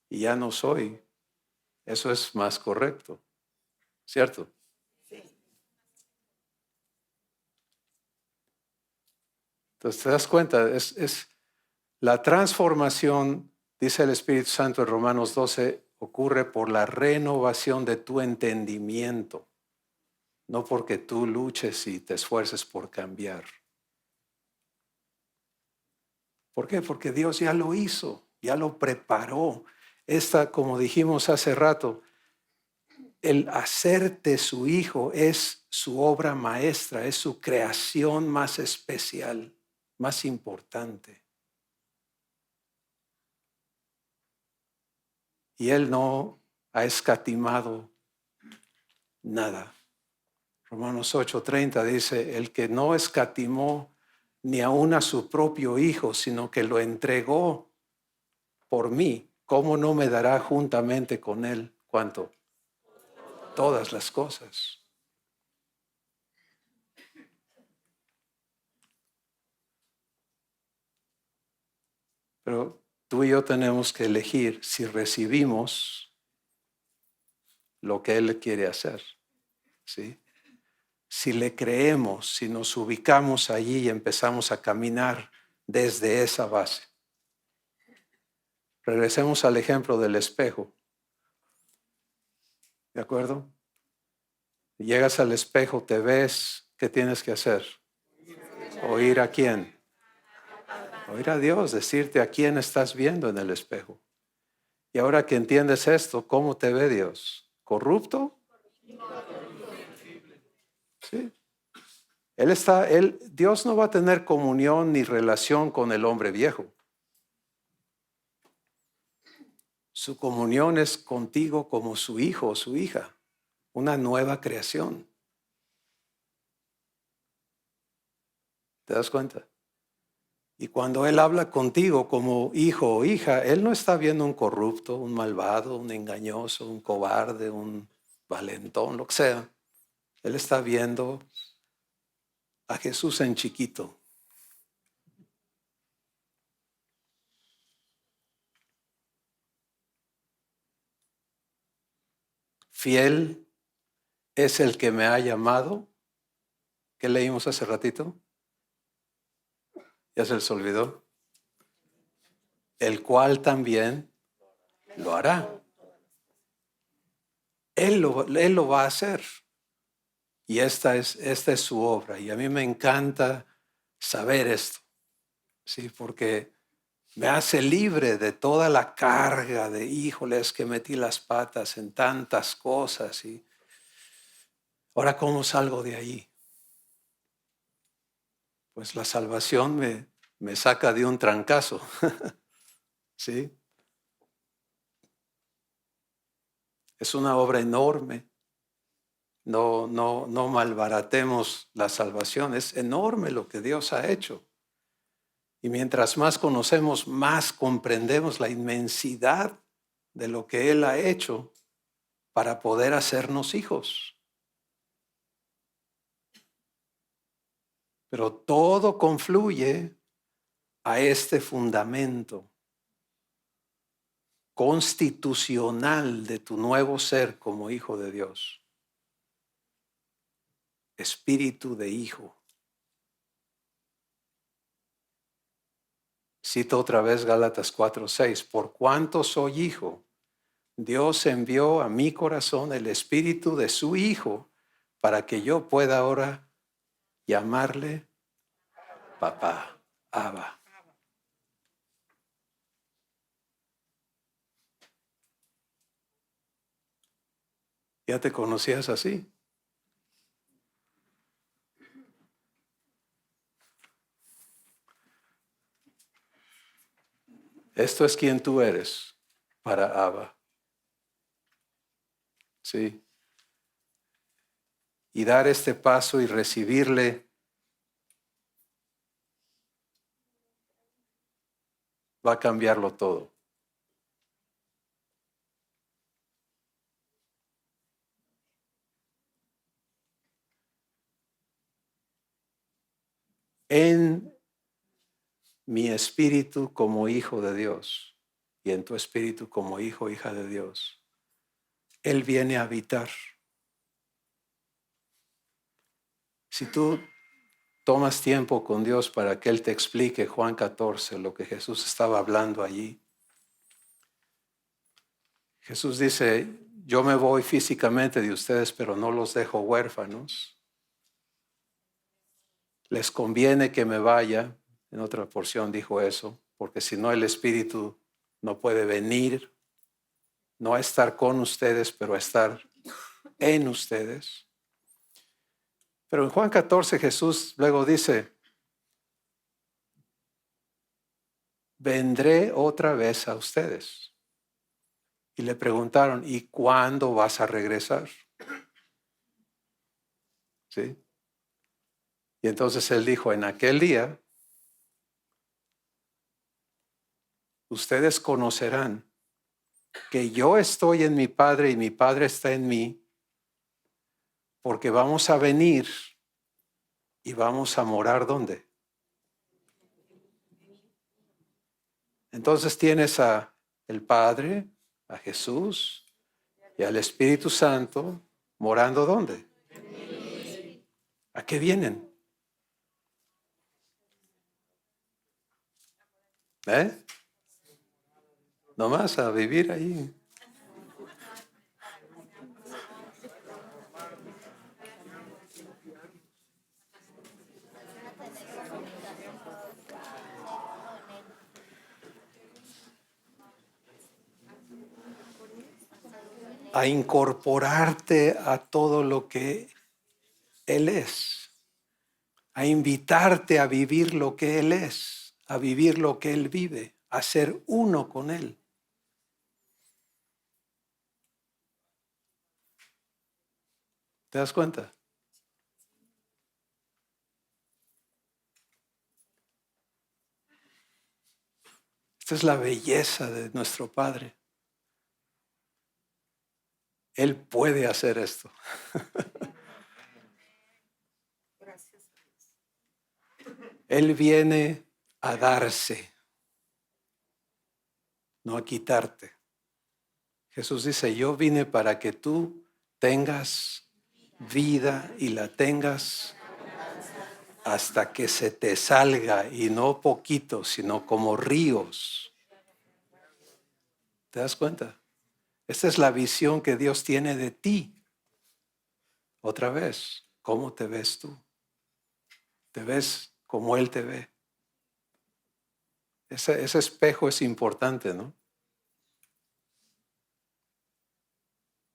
y ya no soy. Eso es más correcto, ¿cierto? Sí. Entonces te das cuenta, es la transformación, dice el Espíritu Santo en Romanos 12, ocurre por la renovación de tu entendimiento, no porque tú luches y te esfuerces por cambiar. ¿Por qué? Porque Dios ya lo hizo, ya lo preparó. Como dijimos hace rato, el hacerte su hijo es su obra maestra, es su creación más especial, más importante. Y Él no ha escatimado nada. Romanos 8:30 dice, el que no escatimó ni aun a su propio hijo, sino que lo entregó por mí, ¿cómo no me dará juntamente con Él? ¿Cuánto? Todas las cosas. Pero tú y yo tenemos que elegir si recibimos lo que Él quiere hacer, ¿sí? Si le creemos, si nos ubicamos allí y empezamos a caminar desde esa base. Regresemos al ejemplo del espejo. ¿De acuerdo? Llegas al espejo, te ves, ¿qué tienes que hacer? ¿Oír a quién? Oír a Dios, decirte a quién estás viendo en el espejo. Y ahora que entiendes esto, ¿cómo te ve Dios? ¿Corrupto? Sí. Dios no va a tener comunión ni relación con el hombre viejo. Su comunión es contigo como su hijo o su hija, una nueva creación. ¿Te das cuenta? Y cuando Él habla contigo como hijo o hija, Él no está viendo un corrupto, un malvado, un engañoso, un cobarde, un valentón, lo que sea. Él está viendo a Jesús en chiquito. Fiel es el que me ha llamado. ¿Qué leímos hace ratito? ¿Ya se les olvidó? El cual también lo hará. Él lo va a hacer. Y esta es su obra. Y a mí me encanta saber esto. Sí, porque me hace libre de toda la carga de, híjole, es que metí las patas en tantas cosas. Y ahora, ¿cómo salgo de ahí? Pues la salvación me saca de un trancazo. ¿Sí? Es una obra enorme. No malbaratemos la salvación. Es enorme lo que Dios ha hecho. Y mientras más conocemos, más comprendemos la inmensidad de lo que Él ha hecho para poder hacernos hijos. Pero todo confluye a este fundamento constitucional de tu nuevo ser como hijo de Dios. Espíritu de hijo. Cito otra vez Gálatas 4:6. Por cuanto soy hijo, Dios envió a mi corazón el espíritu de su hijo para que yo pueda ahora llamarle papá, Abba. ¿Ya te conocías así? Esto es quien tú eres para Abba. Sí. Y dar este paso y recibirle va a cambiarlo todo. En mi espíritu como hijo de Dios y en tu espíritu como hijo, hija de Dios, Él viene a habitar. Si tú tomas tiempo con Dios para que Él te explique Juan 14, lo que Jesús estaba hablando allí. Jesús dice, yo me voy físicamente de ustedes, pero no los dejo huérfanos. Les conviene que me vaya. En otra porción dijo eso, porque si no el Espíritu no puede venir, no a estar con ustedes, pero a estar en ustedes. Pero en Juan 14 Jesús luego dice, vendré otra vez a ustedes. Y le preguntaron, ¿y cuándo vas a regresar? ¿Sí? Y entonces él dijo, en aquel día, ustedes conocerán que yo estoy en mi Padre y mi Padre está en mí, porque vamos a venir y vamos a morar ¿dónde? Entonces tienes a el Padre, a Jesús y al Espíritu Santo morando ¿dónde? ¿A qué vienen? Nomás a vivir ahí. A incorporarte a todo lo que Él es, a invitarte a vivir lo que Él es, a vivir lo que Él vive, a ser uno con Él. ¿Te das cuenta? Esta es la belleza de nuestro Padre. Él puede hacer esto. Él viene a darse, no a quitarte. Jesús dice, yo vine para que tú tengas vida y la tengas hasta que se te salga, y no poquito, sino como ríos. ¿Te das cuenta? Esta es la visión que Dios tiene de ti. Otra vez, ¿cómo te ves tú? ¿Te ves como Él te ve? Ese espejo es importante, ¿no?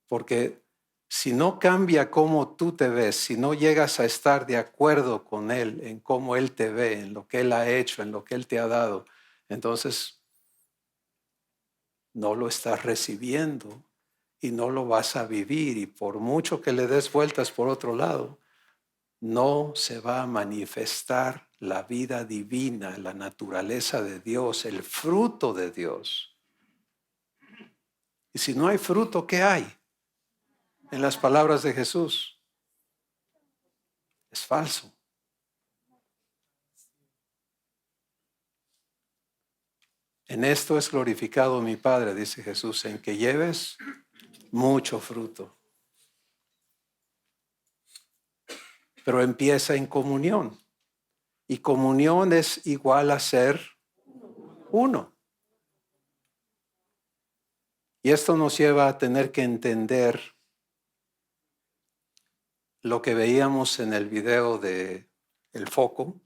Porque si no cambia cómo tú te ves, si no llegas a estar de acuerdo con Él en cómo Él te ve, en lo que Él ha hecho, en lo que Él te ha dado, entonces no lo estás recibiendo y no lo vas a vivir. Y por mucho que le des vueltas por otro lado, no se va a manifestar la vida divina, la naturaleza de Dios, el fruto de Dios. Y si no hay fruto, ¿qué hay? En las palabras de Jesús, es falso. En esto es glorificado mi Padre, dice Jesús, en que lleves mucho fruto. Pero empieza en comunión. Y comunión es igual a ser uno. Y esto nos lleva a tener que entender lo que veíamos en el video de el foco.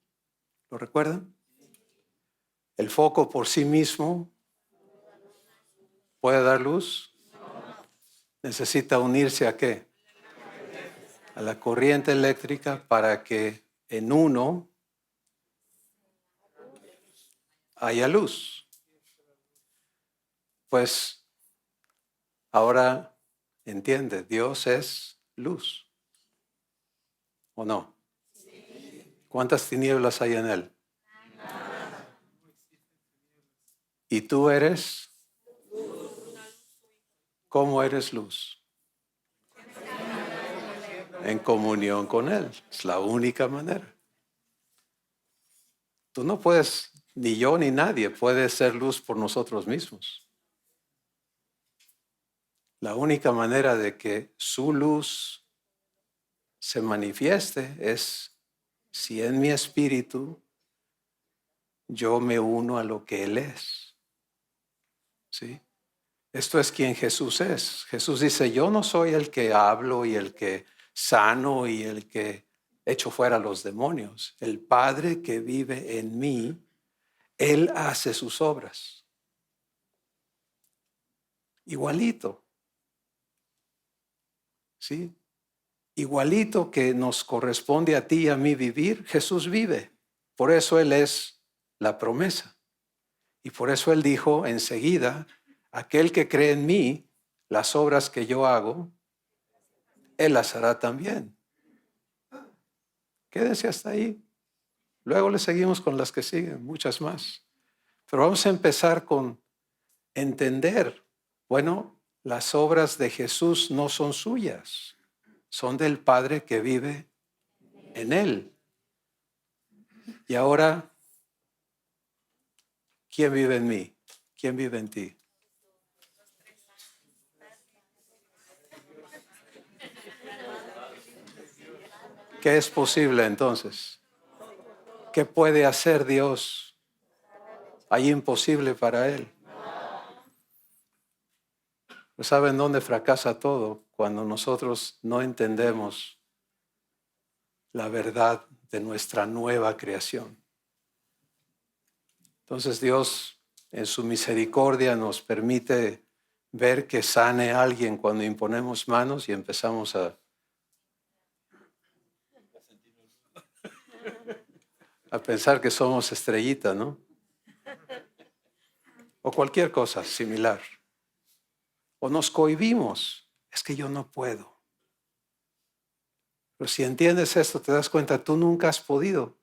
¿Lo recuerdan? El foco por sí mismo puede dar luz. necesita unirse ¿a qué? A la corriente eléctrica para que en uno haya luz. Pues ahora entiende, Dios es luz. ¿O no? ¿Cuántas tinieblas hay en él? ¿Y tú eres? ¿Cómo eres luz? En comunión con él. Es la única manera. Tú no puedes, ni yo ni nadie puede ser luz por nosotros mismos. La única manera de que su luz se manifieste es si en mi espíritu yo me uno a lo que él es. ¿Sí? Esto es quien Jesús es. Jesús dice, yo no soy el que hablo y el que sano y el que echo fuera a los demonios. El Padre que vive en mí, Él hace sus obras. Igualito. ¿Sí? Igualito que nos corresponde a ti y a mí vivir, Jesús vive. Por eso Él es la promesa. Y por eso Él dijo enseguida, aquel que cree en mí, las obras que yo hago, Él las hará también. Quédense hasta ahí. Luego le seguimos con las que siguen, muchas más. Pero vamos a empezar con entender, bueno, las obras de Jesús no son suyas, son del Padre que vive en Él. Y ahora, ¿quién vive en mí? ¿Quién vive en ti? ¿Qué es posible entonces? ¿Qué puede hacer Dios? ¿Hay imposible para Él? Pues ¿saben dónde fracasa todo? Cuando nosotros no entendemos la verdad de nuestra nueva creación. Entonces Dios en su misericordia nos permite ver que sane a alguien cuando imponemos manos y empezamos a pensar que somos estrellita, ¿no? O cualquier cosa similar. O nos cohibimos. Es que yo no puedo. Pero si entiendes esto, te das cuenta, tú nunca has podido.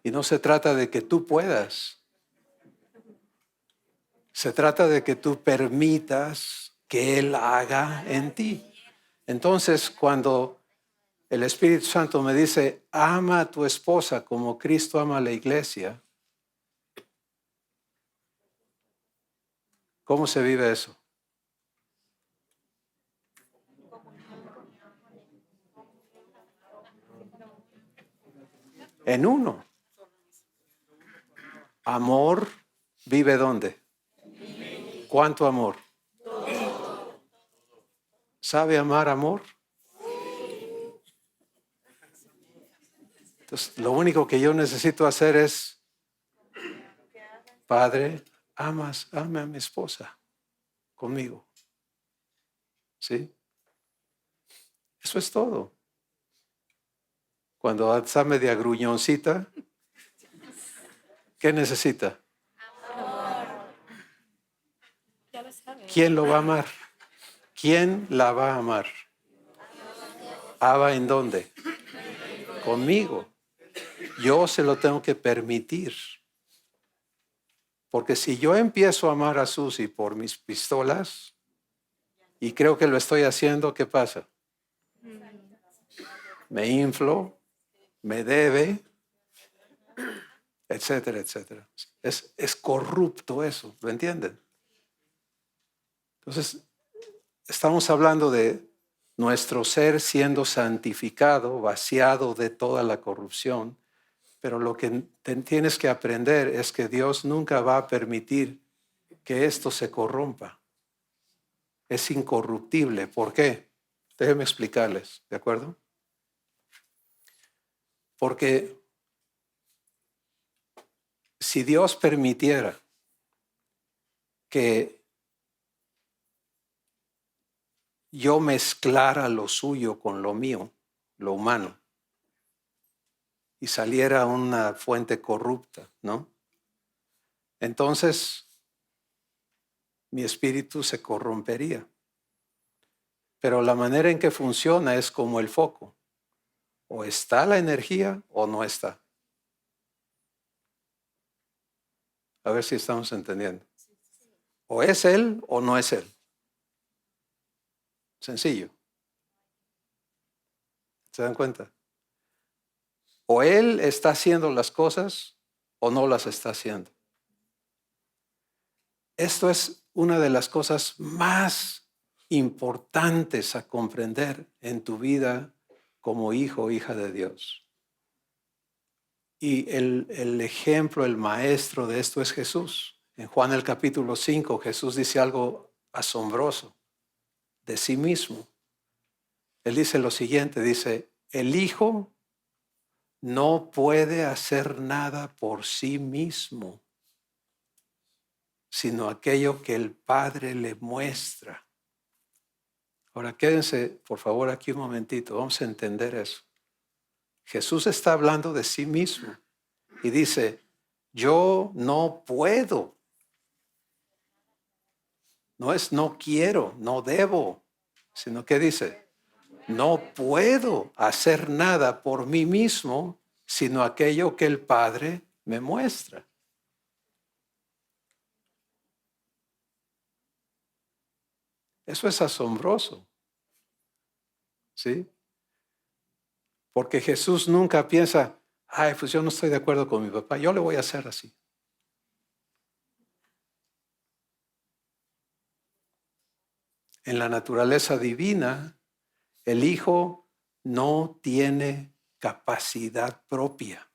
Y no se trata de que tú puedas. Se trata de que tú permitas que Él haga en ti. Entonces, cuando el Espíritu Santo me dice, ama a tu esposa como Cristo ama a la iglesia, ¿cómo se vive eso? En uno. Amor vive ¿dónde? ¿Cuánto amor? ¿Sabe amar amor? Entonces, lo único que yo necesito hacer es, Padre, ama a mi esposa conmigo. ¿Sí? Eso es todo. Cuando está media gruñoncita, ¿qué necesita? ¿Quién lo va a amar? ¿Quién la va a amar? ¿Ama en dónde? Conmigo. Yo se lo tengo que permitir. Porque si yo empiezo a amar a Susi por mis pistolas, y creo que lo estoy haciendo, ¿qué pasa? Me inflo, me debe, etcétera, etcétera. Es corrupto eso, ¿lo entienden? Entonces, estamos hablando de nuestro ser siendo santificado, vaciado de toda la corrupción, pero lo que tienes que aprender es que Dios nunca va a permitir que esto se corrompa. Es incorruptible. ¿Por qué? Déjenme explicarles, ¿de acuerdo? Porque si Dios permitiera que yo mezclara lo suyo con lo mío, lo humano, y saliera una fuente corrupta, ¿no? Entonces, mi espíritu se corrompería. Pero la manera en que funciona es como el foco. O está la energía o no está. A ver si estamos entendiendo. O es él o no es él. Sencillo. ¿Se dan cuenta? O él está haciendo las cosas o no las está haciendo. Esto es una de las cosas más importantes a comprender en tu vida como hijo o hija de Dios. Y el ejemplo, el maestro de esto es Jesús. En Juan el capítulo 5, Jesús dice algo asombroso de sí mismo. Él dice lo siguiente, dice, el Hijo no puede hacer nada por sí mismo, sino aquello que el Padre le muestra. Ahora quédense, por favor, aquí un momentito, vamos a entender eso. Jesús está hablando de sí mismo y dice, yo no puedo. No es no quiero, no debo, sino que dice, no puedo hacer nada por mí mismo, sino aquello que el Padre me muestra. Eso es asombroso, ¿sí? Porque Jesús nunca piensa, ay, pues yo no estoy de acuerdo con mi papá, yo le voy a hacer así. En la naturaleza divina, el Hijo no tiene capacidad propia,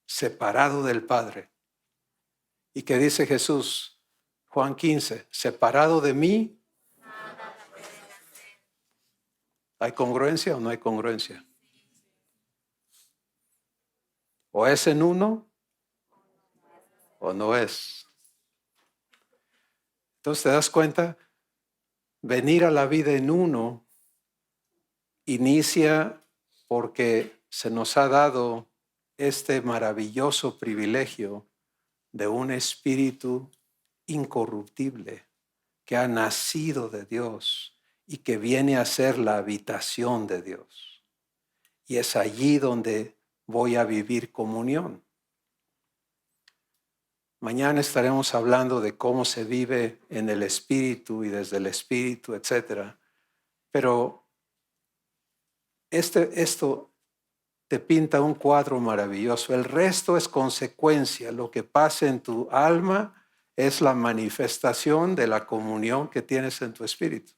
separado del Padre. ¿Y qué dice Jesús? Juan 15, separado de mí, ¿hay congruencia o no hay congruencia? ¿O es en uno o no es? Entonces, ¿te das cuenta? Venir a la vida en uno inicia porque se nos ha dado este maravilloso privilegio de un espíritu incorruptible que ha nacido de Dios y que viene a ser la habitación de Dios. Y es allí donde voy a vivir comunión. Mañana estaremos hablando de cómo se vive en el Espíritu y desde el Espíritu, etc. Pero esto te pinta un cuadro maravilloso. El resto es consecuencia. Lo que pasa en tu alma es la manifestación de la comunión que tienes en tu espíritu.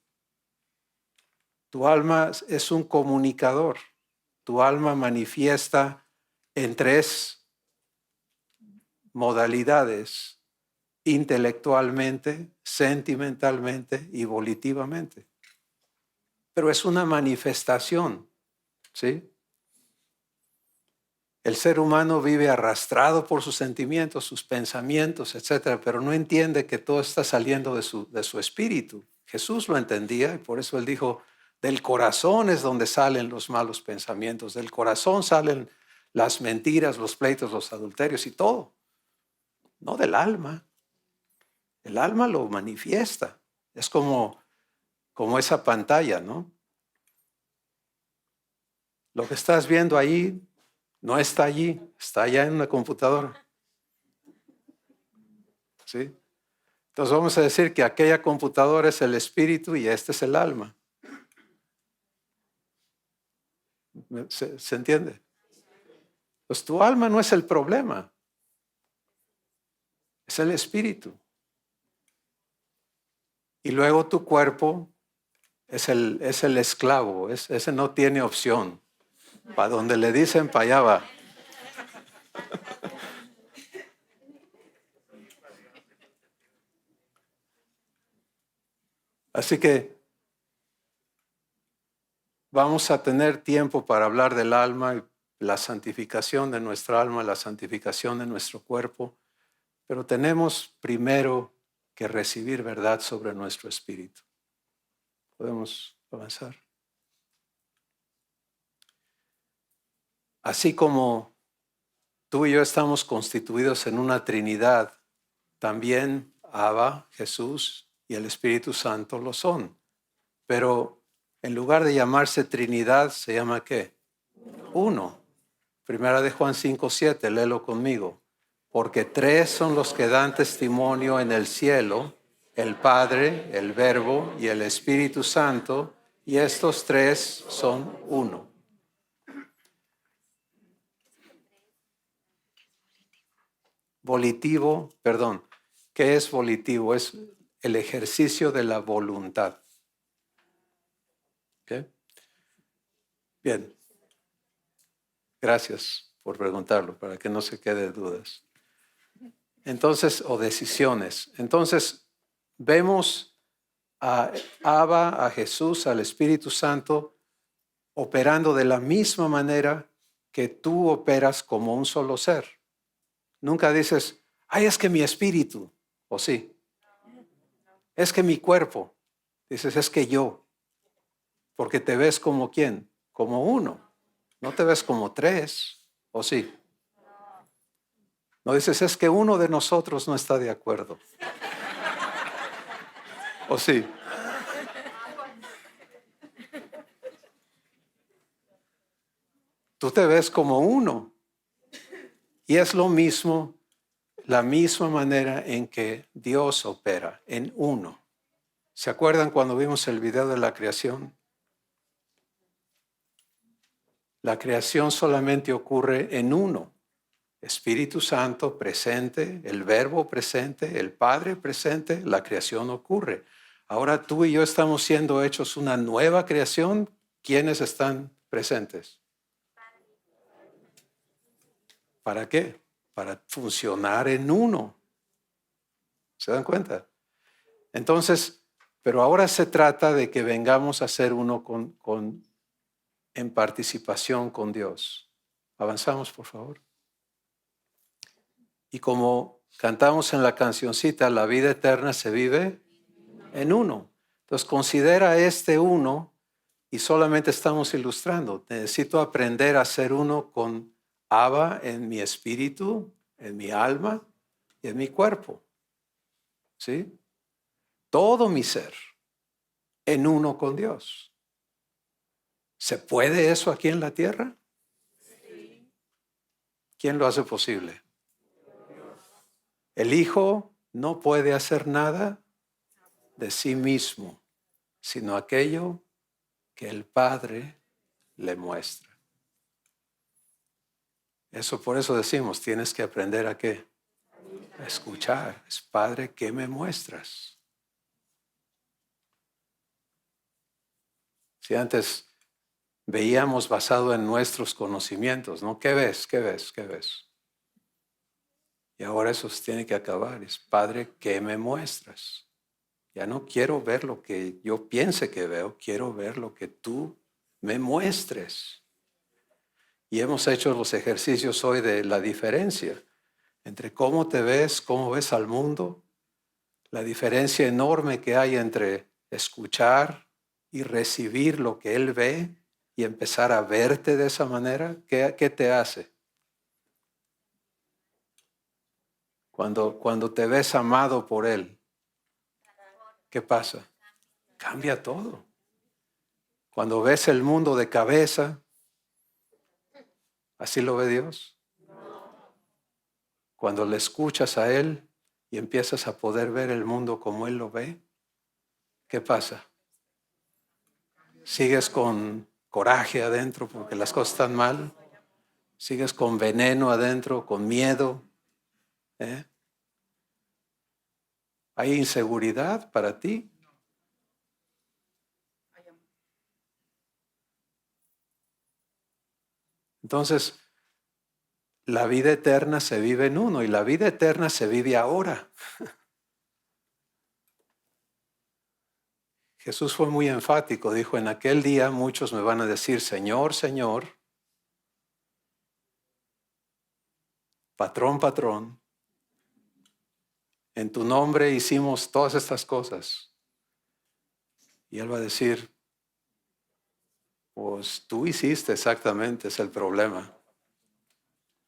Tu alma es un comunicador. Tu alma manifiesta en tres modalidades: intelectualmente, sentimentalmente y volitivamente. Pero es una manifestación, ¿sí? El ser humano vive arrastrado por sus sentimientos, sus pensamientos, etc., pero no entiende que todo está saliendo de su espíritu. Jesús lo entendía y por eso él dijo, del corazón es donde salen los malos pensamientos, del corazón salen las mentiras, los pleitos, los adulterios y todo. No del alma. El alma lo manifiesta. Es como esa pantalla, ¿no? Lo que estás viendo ahí no está allí, está allá en una computadora. ¿Sí? Entonces vamos a decir que aquella computadora es el espíritu y este es el alma. ¿Se entiende? Pues tu alma no es el problema, es el espíritu. Y luego tu cuerpo es el esclavo, ese no tiene opción. Para donde le dicen, para allá va. Así que vamos a tener tiempo para hablar del alma y la santificación de nuestra alma, la santificación de nuestro cuerpo. Pero tenemos primero que recibir verdad sobre nuestro espíritu. ¿Podemos avanzar? Así como tú y yo estamos constituidos en una Trinidad, también Abba, Jesús y el Espíritu Santo lo son. Pero en lugar de llamarse Trinidad, se llama ¿qué? Uno. Primera de Juan 5:7, léelo conmigo. Porque tres son los que dan testimonio en el cielo, el Padre, el Verbo y el Espíritu Santo, y estos tres son uno. Volitivo, perdón, ¿qué es volitivo? Es el ejercicio de la voluntad. ¿Okay? Bien. Gracias por preguntarlo, para que no se quede dudas. Entonces, o decisiones. Entonces, vemos a Abba, a Jesús, al Espíritu Santo, operando de la misma manera que tú operas como un solo ser. Nunca dices, ay, es que mi espíritu, o sí. Es que mi cuerpo. Dices, es que yo. Porque te ves como ¿quién? Como uno. No te ves como tres, o sí. No dices, es que uno de nosotros no está de acuerdo. ¿O sí? Tú te ves como uno. Y es lo mismo, la misma manera en que Dios opera, en uno. ¿Se acuerdan cuando vimos el video de la creación? La creación solamente ocurre en uno. Espíritu Santo presente, el Verbo presente, el Padre presente, la creación ocurre. Ahora tú y yo estamos siendo hechos una nueva creación. ¿Quiénes están presentes? ¿Para qué? Para funcionar en uno. ¿Se dan cuenta? Entonces, pero ahora se trata de que vengamos a ser uno en participación con Dios. Avanzamos, por favor. Y como cantamos en la cancioncita, la vida eterna se vive en uno. Entonces considera este uno y solamente estamos ilustrando. Necesito aprender a ser uno con Abba en mi espíritu, en mi alma y en mi cuerpo. ¿Sí? Todo mi ser en uno con Dios. ¿Se puede eso aquí en la tierra? Sí. ¿Quién lo hace posible? El Hijo no puede hacer nada de sí mismo, sino aquello que el Padre le muestra. Eso por eso decimos, tienes que aprender a qué? A escuchar. Es Padre, ¿qué me muestras? Si antes veíamos basado en nuestros conocimientos, ¿no? ¿Qué ves? ¿Qué ves? ¿Qué ves? Y ahora eso se tiene que acabar. Es Padre, ¿qué me muestras? Ya no quiero ver lo que yo piense que veo, quiero ver lo que tú me muestres. Y hemos hecho los ejercicios hoy de la diferencia entre cómo te ves, cómo ves al mundo, la diferencia enorme que hay entre escuchar y recibir lo que Él ve y empezar a verte de esa manera. ¿Qué te hace? Cuando te ves amado por Él, ¿qué pasa? Cambia todo. Cuando ves el mundo de cabeza, ¿así lo ve Dios? Cuando le escuchas a Él y empiezas a poder ver el mundo como Él lo ve, ¿qué pasa? ¿Sigues con coraje adentro porque las cosas están mal? ¿Sigues con veneno adentro, con miedo? ¿Hay inseguridad para ti? Entonces, la vida eterna se vive en uno y la vida eterna se vive ahora. Jesús fue muy enfático, dijo, en aquel día muchos me van a decir, Señor, Señor, patrón, patrón, En tu nombre hicimos todas estas cosas. Y Él va a decir, pues tú hiciste exactamente, es el problema.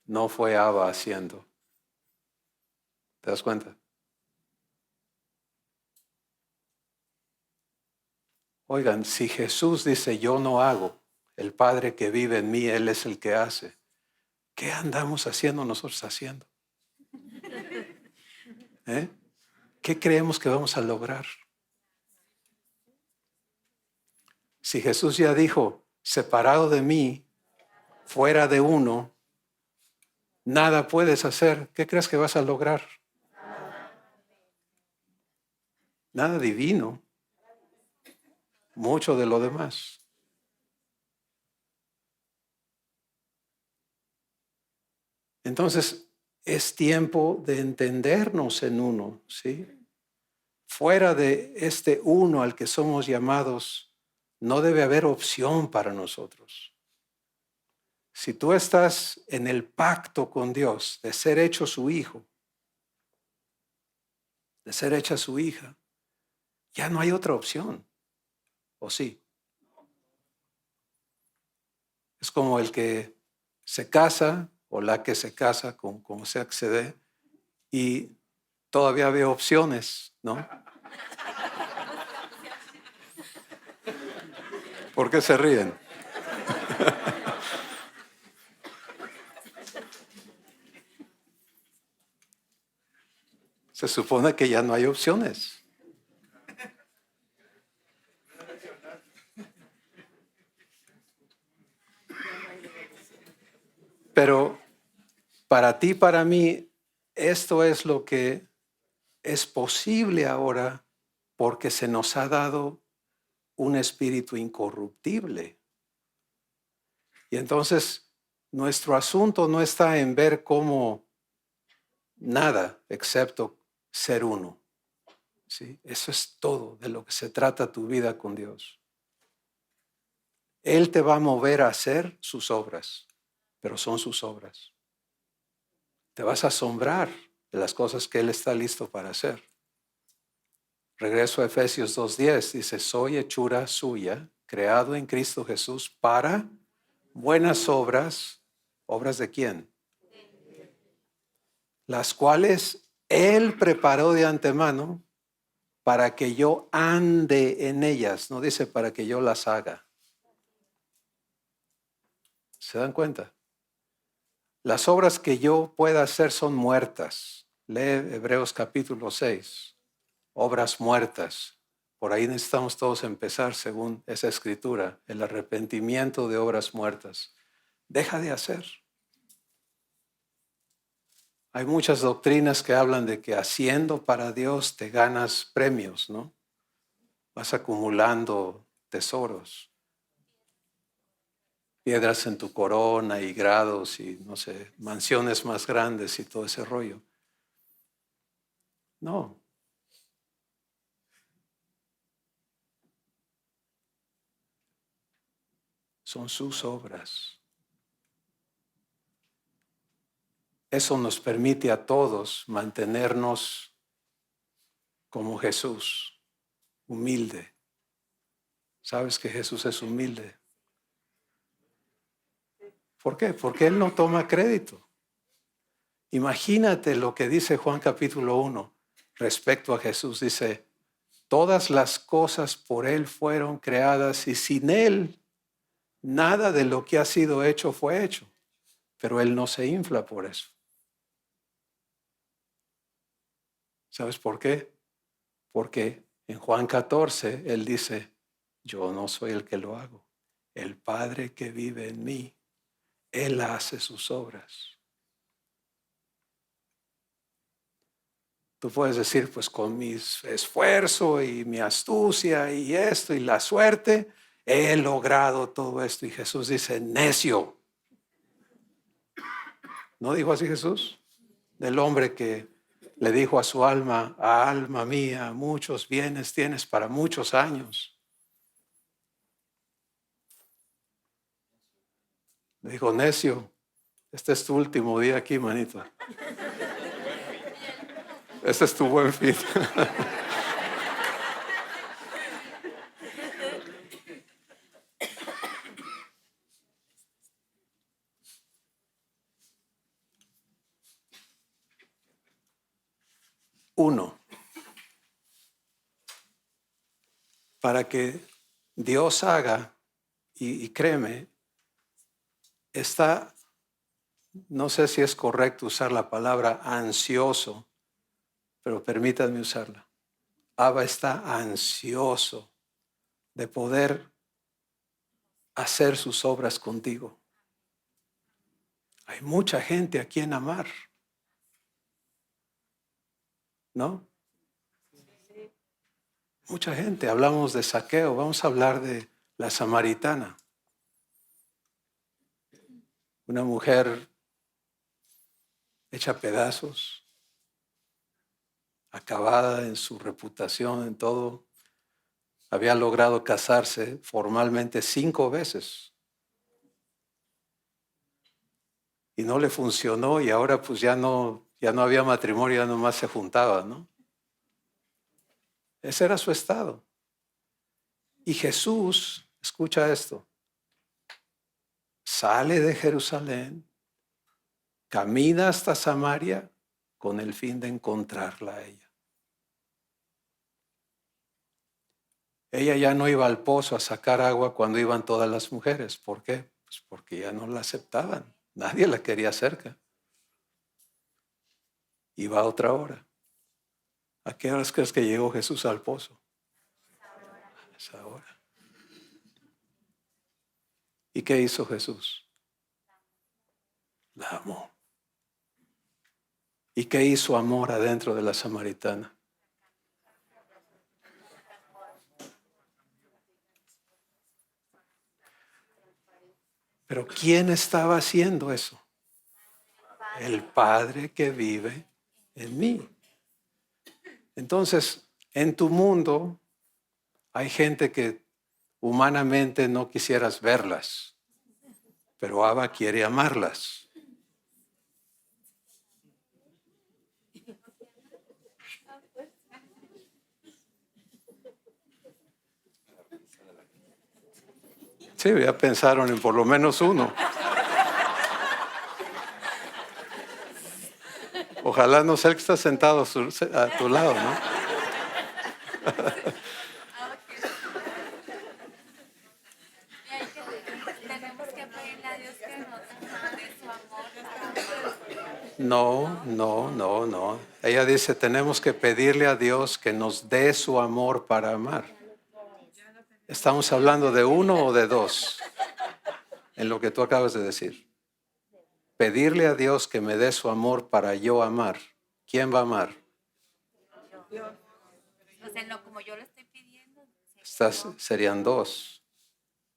No fue Abba haciendo. ¿Te das cuenta? Oigan, si Jesús dice yo no hago, el Padre que vive en mí, Él es el que hace. ¿Qué andamos haciendo nosotros haciendo? ¿Eh? ¿Qué creemos que vamos a lograr? Si Jesús ya dijo, separado de mí, fuera de uno, nada puedes hacer, ¿qué crees que vas a lograr? Nada divino. Mucho de lo demás. Entonces, es tiempo de entendernos en uno, ¿sí? Fuera de este uno al que somos llamados, no debe haber opción para nosotros. Si tú estás en el pacto con Dios de ser hecho su hijo, de ser hecha su hija, ya no hay otra opción. ¿O sí? Es como el que se casa o la que se casa, como sea que se dé, y todavía veo opciones, ¿no? ¿Por qué se ríen? Se supone que ya no hay opciones. Pero para ti, para mí, esto es lo que es posible ahora porque se nos ha dado un espíritu incorruptible. Y entonces nuestro asunto no está en ver cómo nada excepto ser uno. ¿Sí? Eso es todo de lo que se trata tu vida con Dios. Él te va a mover a hacer sus obras, pero son sus obras. Te vas a asombrar de las cosas que Él está listo para hacer. Regreso a Efesios 2:10, dice, soy hechura suya, creado en Cristo Jesús para buenas obras. ¿Obras de quién? Las cuales Él preparó de antemano para que yo ande en ellas. No dice para que yo las haga. ¿Se dan cuenta? Las obras que yo pueda hacer son muertas. Lee Hebreos capítulo 6. Obras muertas. Por ahí necesitamos todos empezar según esa escritura. El arrepentimiento de obras muertas. Deja de hacer. Hay muchas doctrinas que hablan de que haciendo para Dios te ganas premios, ¿no? Vas acumulando tesoros. Piedras en tu corona y grados y, no sé, mansiones más grandes y todo ese rollo. No. Son sus obras. Eso nos permite a todos mantenernos como Jesús, humilde. ¿Sabes que Jesús es humilde? ¿Por qué? Porque Él no toma crédito. Imagínate lo que dice Juan capítulo 1 respecto a Jesús. Dice, todas las cosas por Él fueron creadas y sin Él nada de lo que ha sido hecho fue hecho. Pero Él no se infla por eso. ¿Sabes por qué? Porque en Juan 14 Él dice, yo no soy el que lo hago. El Padre que vive en mí, Él hace sus obras. Tú puedes decir, pues con mi esfuerzo y mi astucia y esto y la suerte, he logrado todo esto. Y Jesús dice, necio. ¿No dijo así Jesús? Del hombre que le dijo a su alma mía, muchos bienes tienes para muchos años. Le dijo, necio, este es tu último día aquí, manito. Ese es tu buen fin. Uno, para que Dios haga, y créeme, está, no sé si es correcto usar la palabra ansioso, pero permítanme usarla. Abba está ansioso de poder hacer sus obras contigo. Hay mucha gente a quien amar, ¿no? Mucha gente. Hablamos de Zaqueo, vamos a hablar de la samaritana. Una mujer hecha pedazos, acabada en su reputación, en todo. Había logrado casarse formalmente 5 veces. Y no le funcionó y ahora pues ya no había matrimonio, ya nomás se juntaba, ¿no? Ese era su estado. Y Jesús, escucha esto, sale de Jerusalén, camina hasta Samaria con el fin de encontrarla a ella. Ella ya no iba al pozo a sacar agua cuando iban todas las mujeres. ¿Por qué? Pues porque ya no la aceptaban. Nadie la quería cerca. Iba a otra hora. ¿A qué horas crees que llegó Jesús al pozo? A esa hora. ¿Y qué hizo Jesús? La amó. ¿Y qué hizo amor adentro de la samaritana? Pero ¿quién estaba haciendo eso? El Padre que vive en mí. Entonces, en tu mundo hay gente que humanamente no quisieras verlas, pero Abba quiere amarlas. Sí, ya pensaron en por lo menos uno. Ojalá no sea el que está sentado a tu lado, ¿no? Tenemos que pedirle a Dios que nos dé su amor. No. Ella dice, tenemos que pedirle a Dios que nos dé su amor para amar. ¿Estamos hablando de uno o de dos? En lo que tú acabas de decir. Pedirle a Dios que me dé su amor para yo amar. ¿Quién va a amar? O sea, no, como yo lo estoy pidiendo. Serían dos.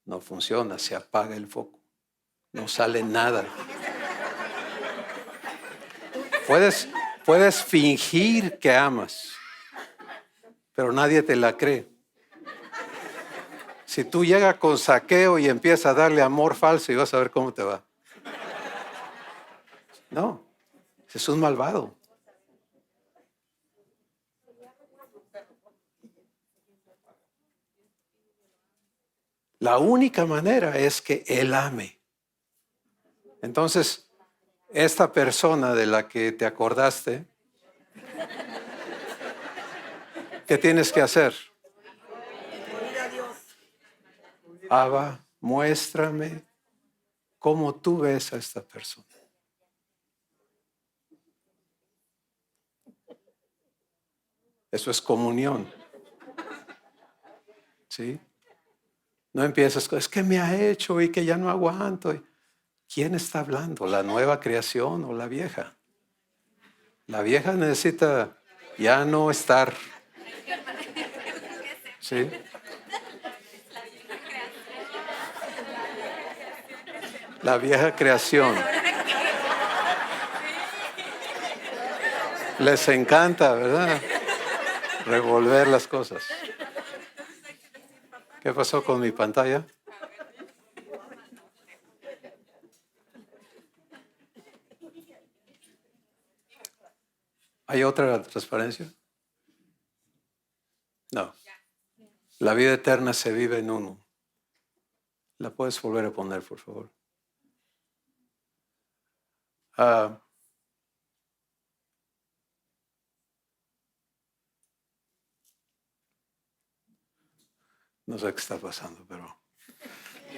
No funciona, se apaga el foco. No sale nada. Puedes fingir que amas, pero nadie te la cree. Si tú llegas con Zaqueo y empiezas a darle amor falso y vas a ver cómo te va. No, es un malvado. La única manera es que Él ame. Entonces, esta persona de la que te acordaste, ¿qué tienes que hacer? Abba, muéstrame cómo tú ves a esta persona. Eso es comunión. ¿Sí? No empieces con, es que me ha hecho y que ya no aguanto. ¿Quién está hablando? ¿La nueva creación o la vieja? La vieja necesita ya no estar. ¿Sí? La vieja creación. Les encanta, ¿verdad? Revolver las cosas. ¿Qué pasó con mi pantalla? ¿Hay otra transparencia? No. La vida eterna se vive en uno. ¿La puedes volver a poner, por favor? No sé qué está pasando, pero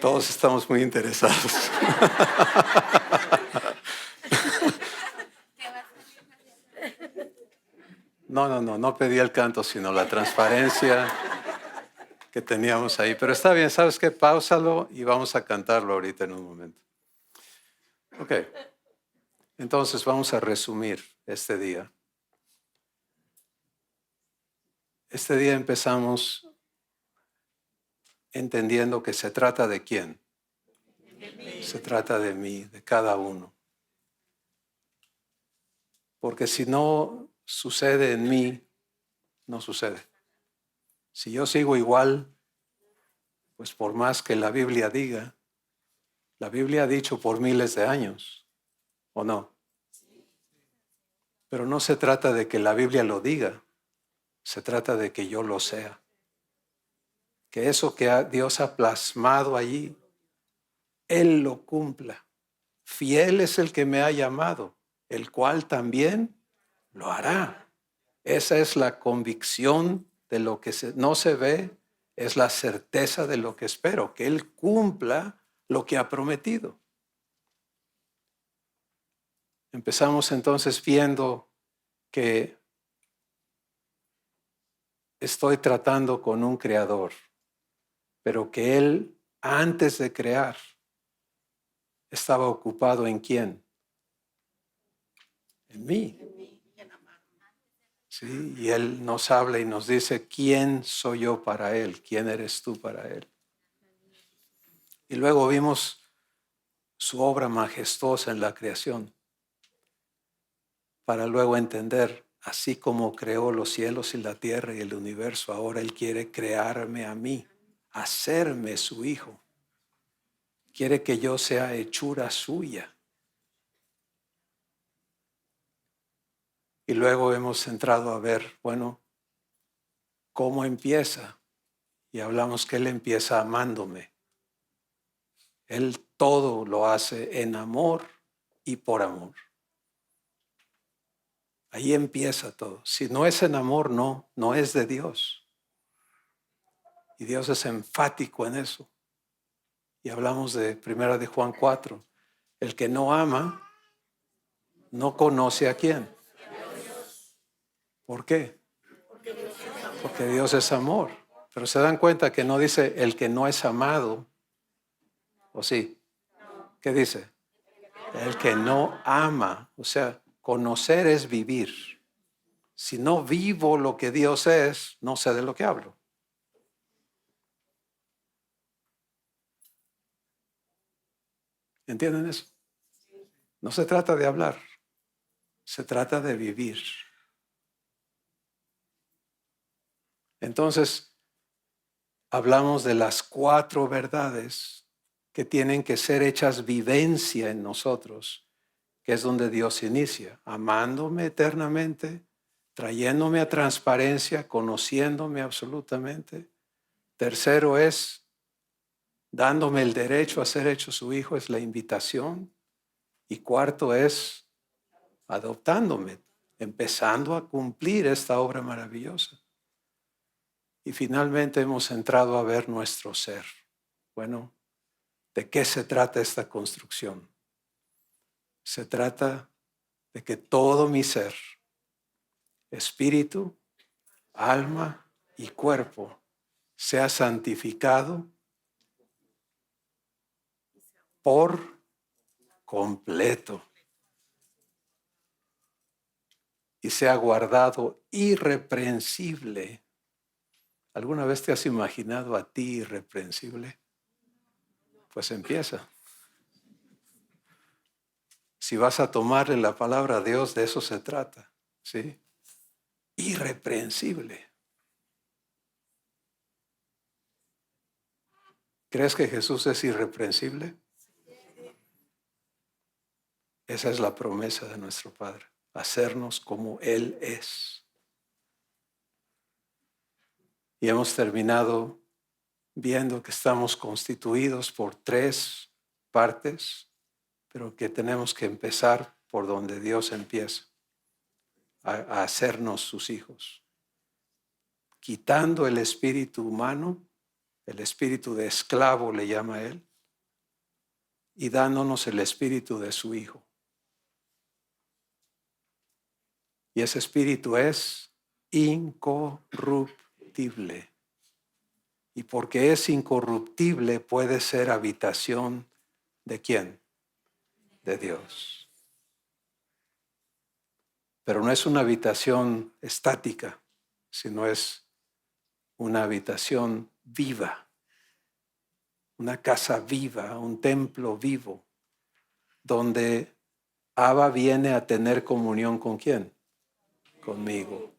todos estamos muy interesados. No pedí el canto, sino la transparencia que teníamos ahí. Pero está bien, ¿sabes qué? Páusalo y vamos a cantarlo ahorita en un momento. Ok. Entonces vamos a resumir este día. Este día empezamos entendiendo que se trata de quién. Se trata de mí, de cada uno. Porque si no sucede en mí, no sucede. Si yo sigo igual, pues por más que la Biblia diga, la Biblia ha dicho por miles de años, ¿o no? Pero no se trata de que la Biblia lo diga, se trata de que yo lo sea. Que eso que Dios ha plasmado allí, Él lo cumpla. Fiel es el que me ha llamado, el cual también lo hará. Esa es la convicción de lo que no se ve, es la certeza de lo que espero, que Él cumpla lo que ha prometido. Empezamos entonces viendo que estoy tratando con un creador, pero que Él, antes de crear, estaba ocupado ¿en quién? En mí. Sí, y Él nos habla y nos dice, ¿quién soy yo para Él? ¿Quién eres tú para Él? Y luego vimos su obra majestuosa en la creación, para luego entender, así como creó los cielos y la tierra y el universo, ahora Él quiere crearme a mí, hacerme su hijo. Quiere que yo sea hechura suya. Y luego hemos entrado a ver, bueno, cómo empieza. Y hablamos que Él empieza amándome. Él todo lo hace en amor y por amor. Ahí empieza todo. Si no es en amor, no es de Dios. Y Dios es enfático en eso. Y hablamos de 1 de Juan 4. El que no ama, no conoce a quién. ¿Por qué? Porque Dios es amor. Pero se dan cuenta que no dice el que no es amado. ¿O sí? ¿Qué dice? El que no ama. O sea, conocer es vivir. Si no vivo lo que Dios es, no sé de lo que hablo. ¿Entienden eso? No se trata de hablar. Se trata de vivir. Entonces, hablamos de las 4 verdades que tienen que ser hechas vivencia en nosotros, que es donde Dios inicia, amándome eternamente, trayéndome a transparencia, conociéndome absolutamente. Tercero es dándome el derecho a ser hecho su hijo, es la invitación. Y cuarto es adoptándome, empezando a cumplir esta obra maravillosa. Y finalmente hemos entrado a ver nuestro ser. Bueno, ¿de qué se trata esta construcción? Se trata de que todo mi ser, espíritu, alma y cuerpo, sea santificado por completo y sea guardado irreprensible. ¿Alguna vez te has imaginado a ti irreprensible? Pues empieza. Si vas a tomarle la palabra a Dios, de eso se trata, ¿sí? Irreprensible. ¿Crees que Jesús es irreprensible? Esa es la promesa de nuestro Padre. hacernos como Él es. Y hemos terminado viendo que estamos constituidos por 3 partes, pero que tenemos que empezar por donde Dios empieza, a hacernos sus hijos. Quitando el espíritu humano, el espíritu de esclavo le llama Él, y dándonos el espíritu de su Hijo. Y ese espíritu es incorruptible. Y porque es incorruptible, puede ser habitación ¿de quién? De Dios. Pero no es una habitación estática, sino es una habitación viva, una casa viva, un templo vivo, donde Abba viene a tener comunión ¿con quién? Conmigo.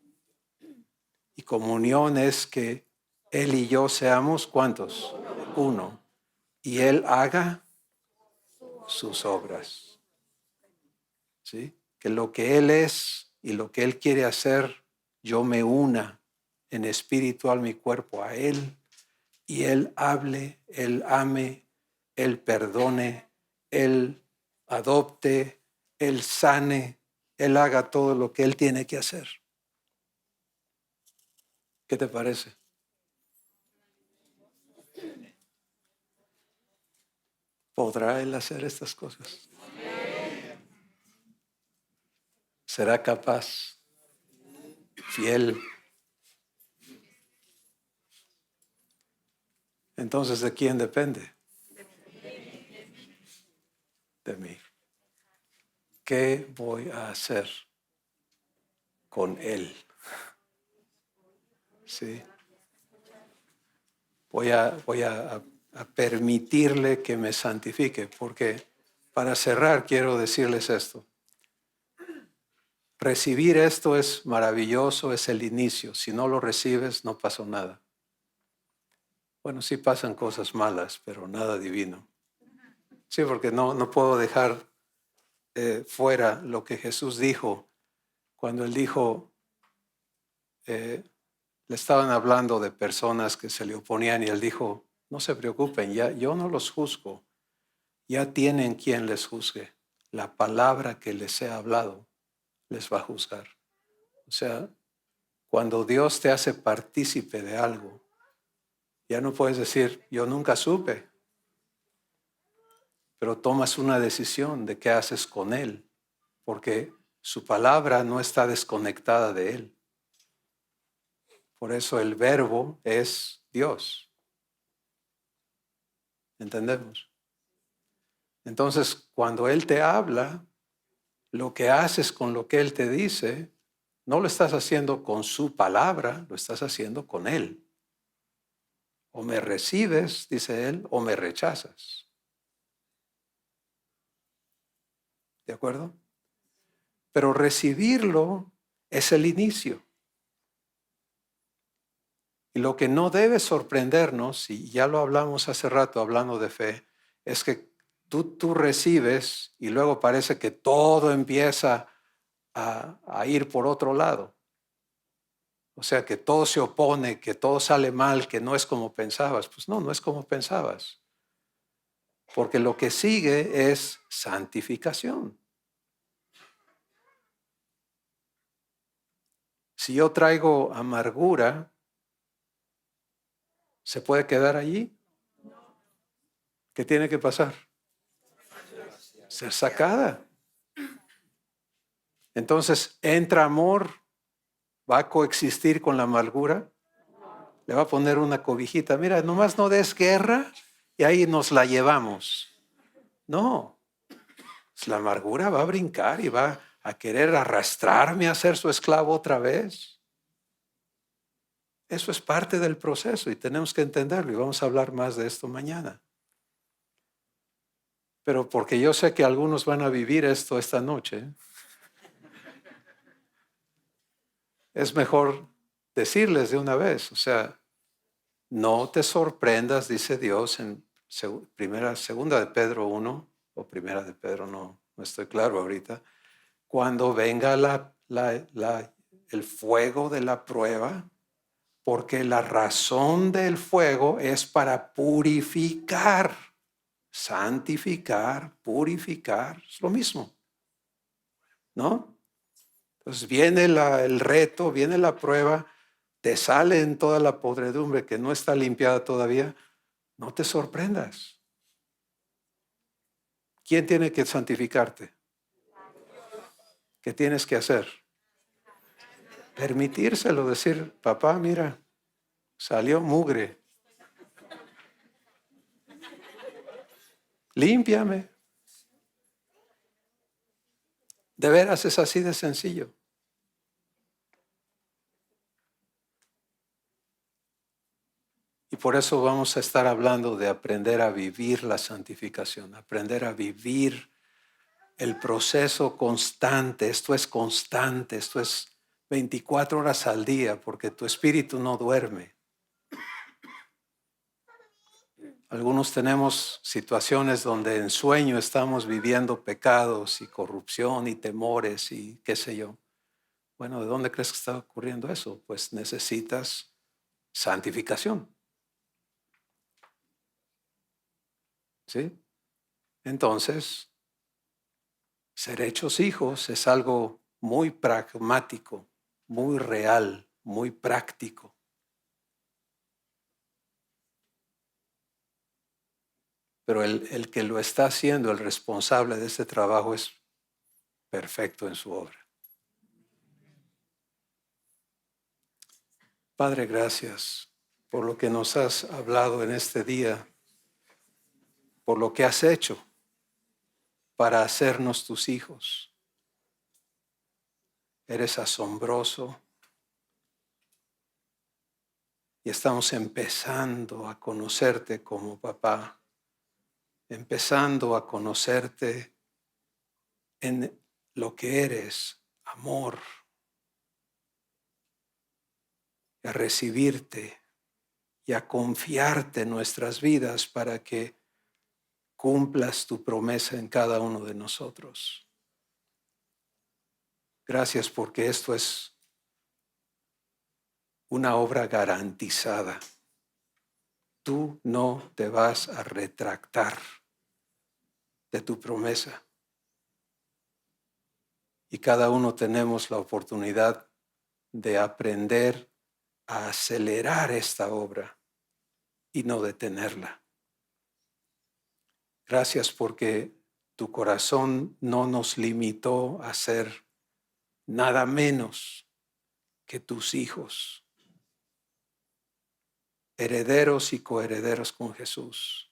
Y comunión es que Él y yo seamos, ¿cuántos? Uno. Y Él haga sus obras. ¿Sí? Que lo que Él es y lo que Él quiere hacer, yo me una en espíritu, alma y cuerpo a Él. Y Él hable, Él ame, Él perdone, Él adopte, Él sane, Él haga todo lo que Él tiene que hacer. ¿Qué te parece? ¿Podrá Él hacer estas cosas? ¿Será capaz? Fiel. Entonces, ¿de quién depende? De mí. ¿Qué voy a hacer con Él? Sí. Voy a permitirle que me santifique, porque para cerrar quiero decirles esto. Recibir esto es maravilloso, es el inicio. Si no lo recibes, no pasó nada. Bueno, sí pasan cosas malas, pero nada divino. Sí, porque no puedo dejar fuera lo que Jesús dijo cuando Él dijo, le estaban hablando de personas que se le oponían y Él dijo, no se preocupen, ya yo no los juzgo, ya tienen quien les juzgue. La palabra que les he hablado les va a juzgar. O sea, cuando Dios te hace partícipe de algo, ya no puedes decir, yo nunca supe, pero tomas una decisión de qué haces con Él, porque su palabra no está desconectada de Él. Por eso el verbo es Dios. ¿Entendemos? Entonces, cuando Él te habla, lo que haces con lo que Él te dice, no lo estás haciendo con su palabra, lo estás haciendo con Él. O me recibes, dice Él, o me rechazas. ¿De acuerdo? Pero recibirlo es el inicio. Y lo que no debe sorprendernos, y ya lo hablamos hace rato hablando de fe, es que tú recibes y luego parece que todo empieza a ir por otro lado. O sea, que todo se opone, que todo sale mal, que no es como pensabas. Pues no es como pensabas. Porque lo que sigue es santificación. Si yo traigo amargura, ¿se puede quedar allí? ¿Qué tiene que pasar? Ser sacada. Entonces, ¿entra amor? ¿Va a coexistir con la amargura? Le va a poner una cobijita. Mira, nomás no des guerra y ahí nos la llevamos. No. La amargura va a brincar y va a querer arrastrarme a ser su esclavo otra vez. Eso es parte del proceso y tenemos que entenderlo y vamos a hablar más de esto mañana. Pero porque yo sé que algunos van a vivir esto esta noche, es mejor decirles de una vez, o sea, no te sorprendas, dice Dios en segunda de Pedro 1, o primera de Pedro, no estoy claro ahorita, cuando venga el fuego de la prueba, porque la razón del fuego es para purificar, santificar, purificar, es lo mismo, ¿no? Entonces viene el reto, viene la prueba, te sale en toda la podredumbre que no está limpiada todavía, no te sorprendas. ¿Quién tiene que santificarte? ¿Qué tienes que hacer? Permitírselo, decir, papá, mira, salió mugre. Límpiame. De veras es así de sencillo. Y por eso vamos a estar hablando de aprender a vivir la santificación, aprender a vivir el proceso constante. Esto es constante, esto es 24 horas al día, porque tu espíritu no duerme. Algunos tenemos situaciones donde en sueño estamos viviendo pecados y corrupción y temores y qué sé yo. Bueno, ¿de dónde crees que está ocurriendo eso? Pues necesitas santificación. ¿Sí? Entonces, ser hechos hijos es algo muy pragmático, muy real, muy práctico. Pero el que lo está haciendo, el responsable de este trabajo, es perfecto en su obra. Padre, gracias por lo que nos has hablado en este día, por lo que has hecho para hacernos tus hijos. Eres asombroso y estamos empezando a conocerte como papá, empezando a conocerte en lo que eres, amor, a recibirte y a confiarte en nuestras vidas para que cumplas tu promesa en cada uno de nosotros. Gracias porque esto es una obra garantizada. Tú no te vas a retractar de tu promesa. Y cada uno tenemos la oportunidad de aprender a acelerar esta obra y no detenerla. Gracias porque tu corazón no nos limitó a ser nada menos que tus hijos, herederos y coherederos con Jesús.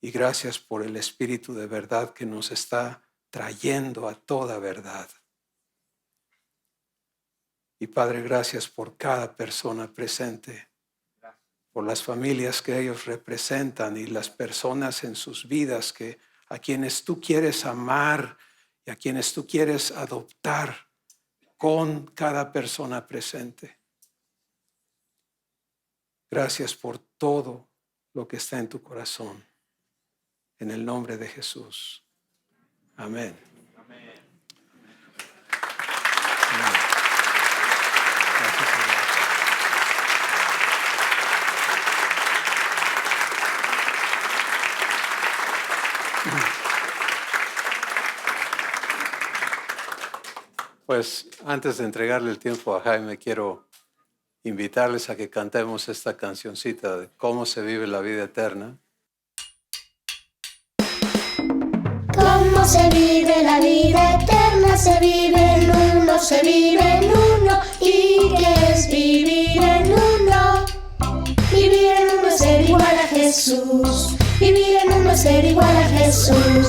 Y gracias por el Espíritu de verdad que nos está trayendo a toda verdad. Y Padre, gracias por cada persona presente, por las familias que ellos representan y las personas en sus vidas a quienes tú quieres amar y a quienes tú quieres adoptar con cada persona presente. Gracias por todo lo que está en tu corazón. En el nombre de Jesús. Amén. Amén. Gracias, Señor. Pues antes de entregarle el tiempo a Jaime, quiero invitarles a que cantemos esta cancioncita de cómo se vive la vida eterna. ¿Cómo se vive la vida eterna? Se vive en uno, se vive en uno. ¿Y qué es vivir en uno? Vivir en uno es ser igual a Jesús. Vivir en uno es ser igual a Jesús.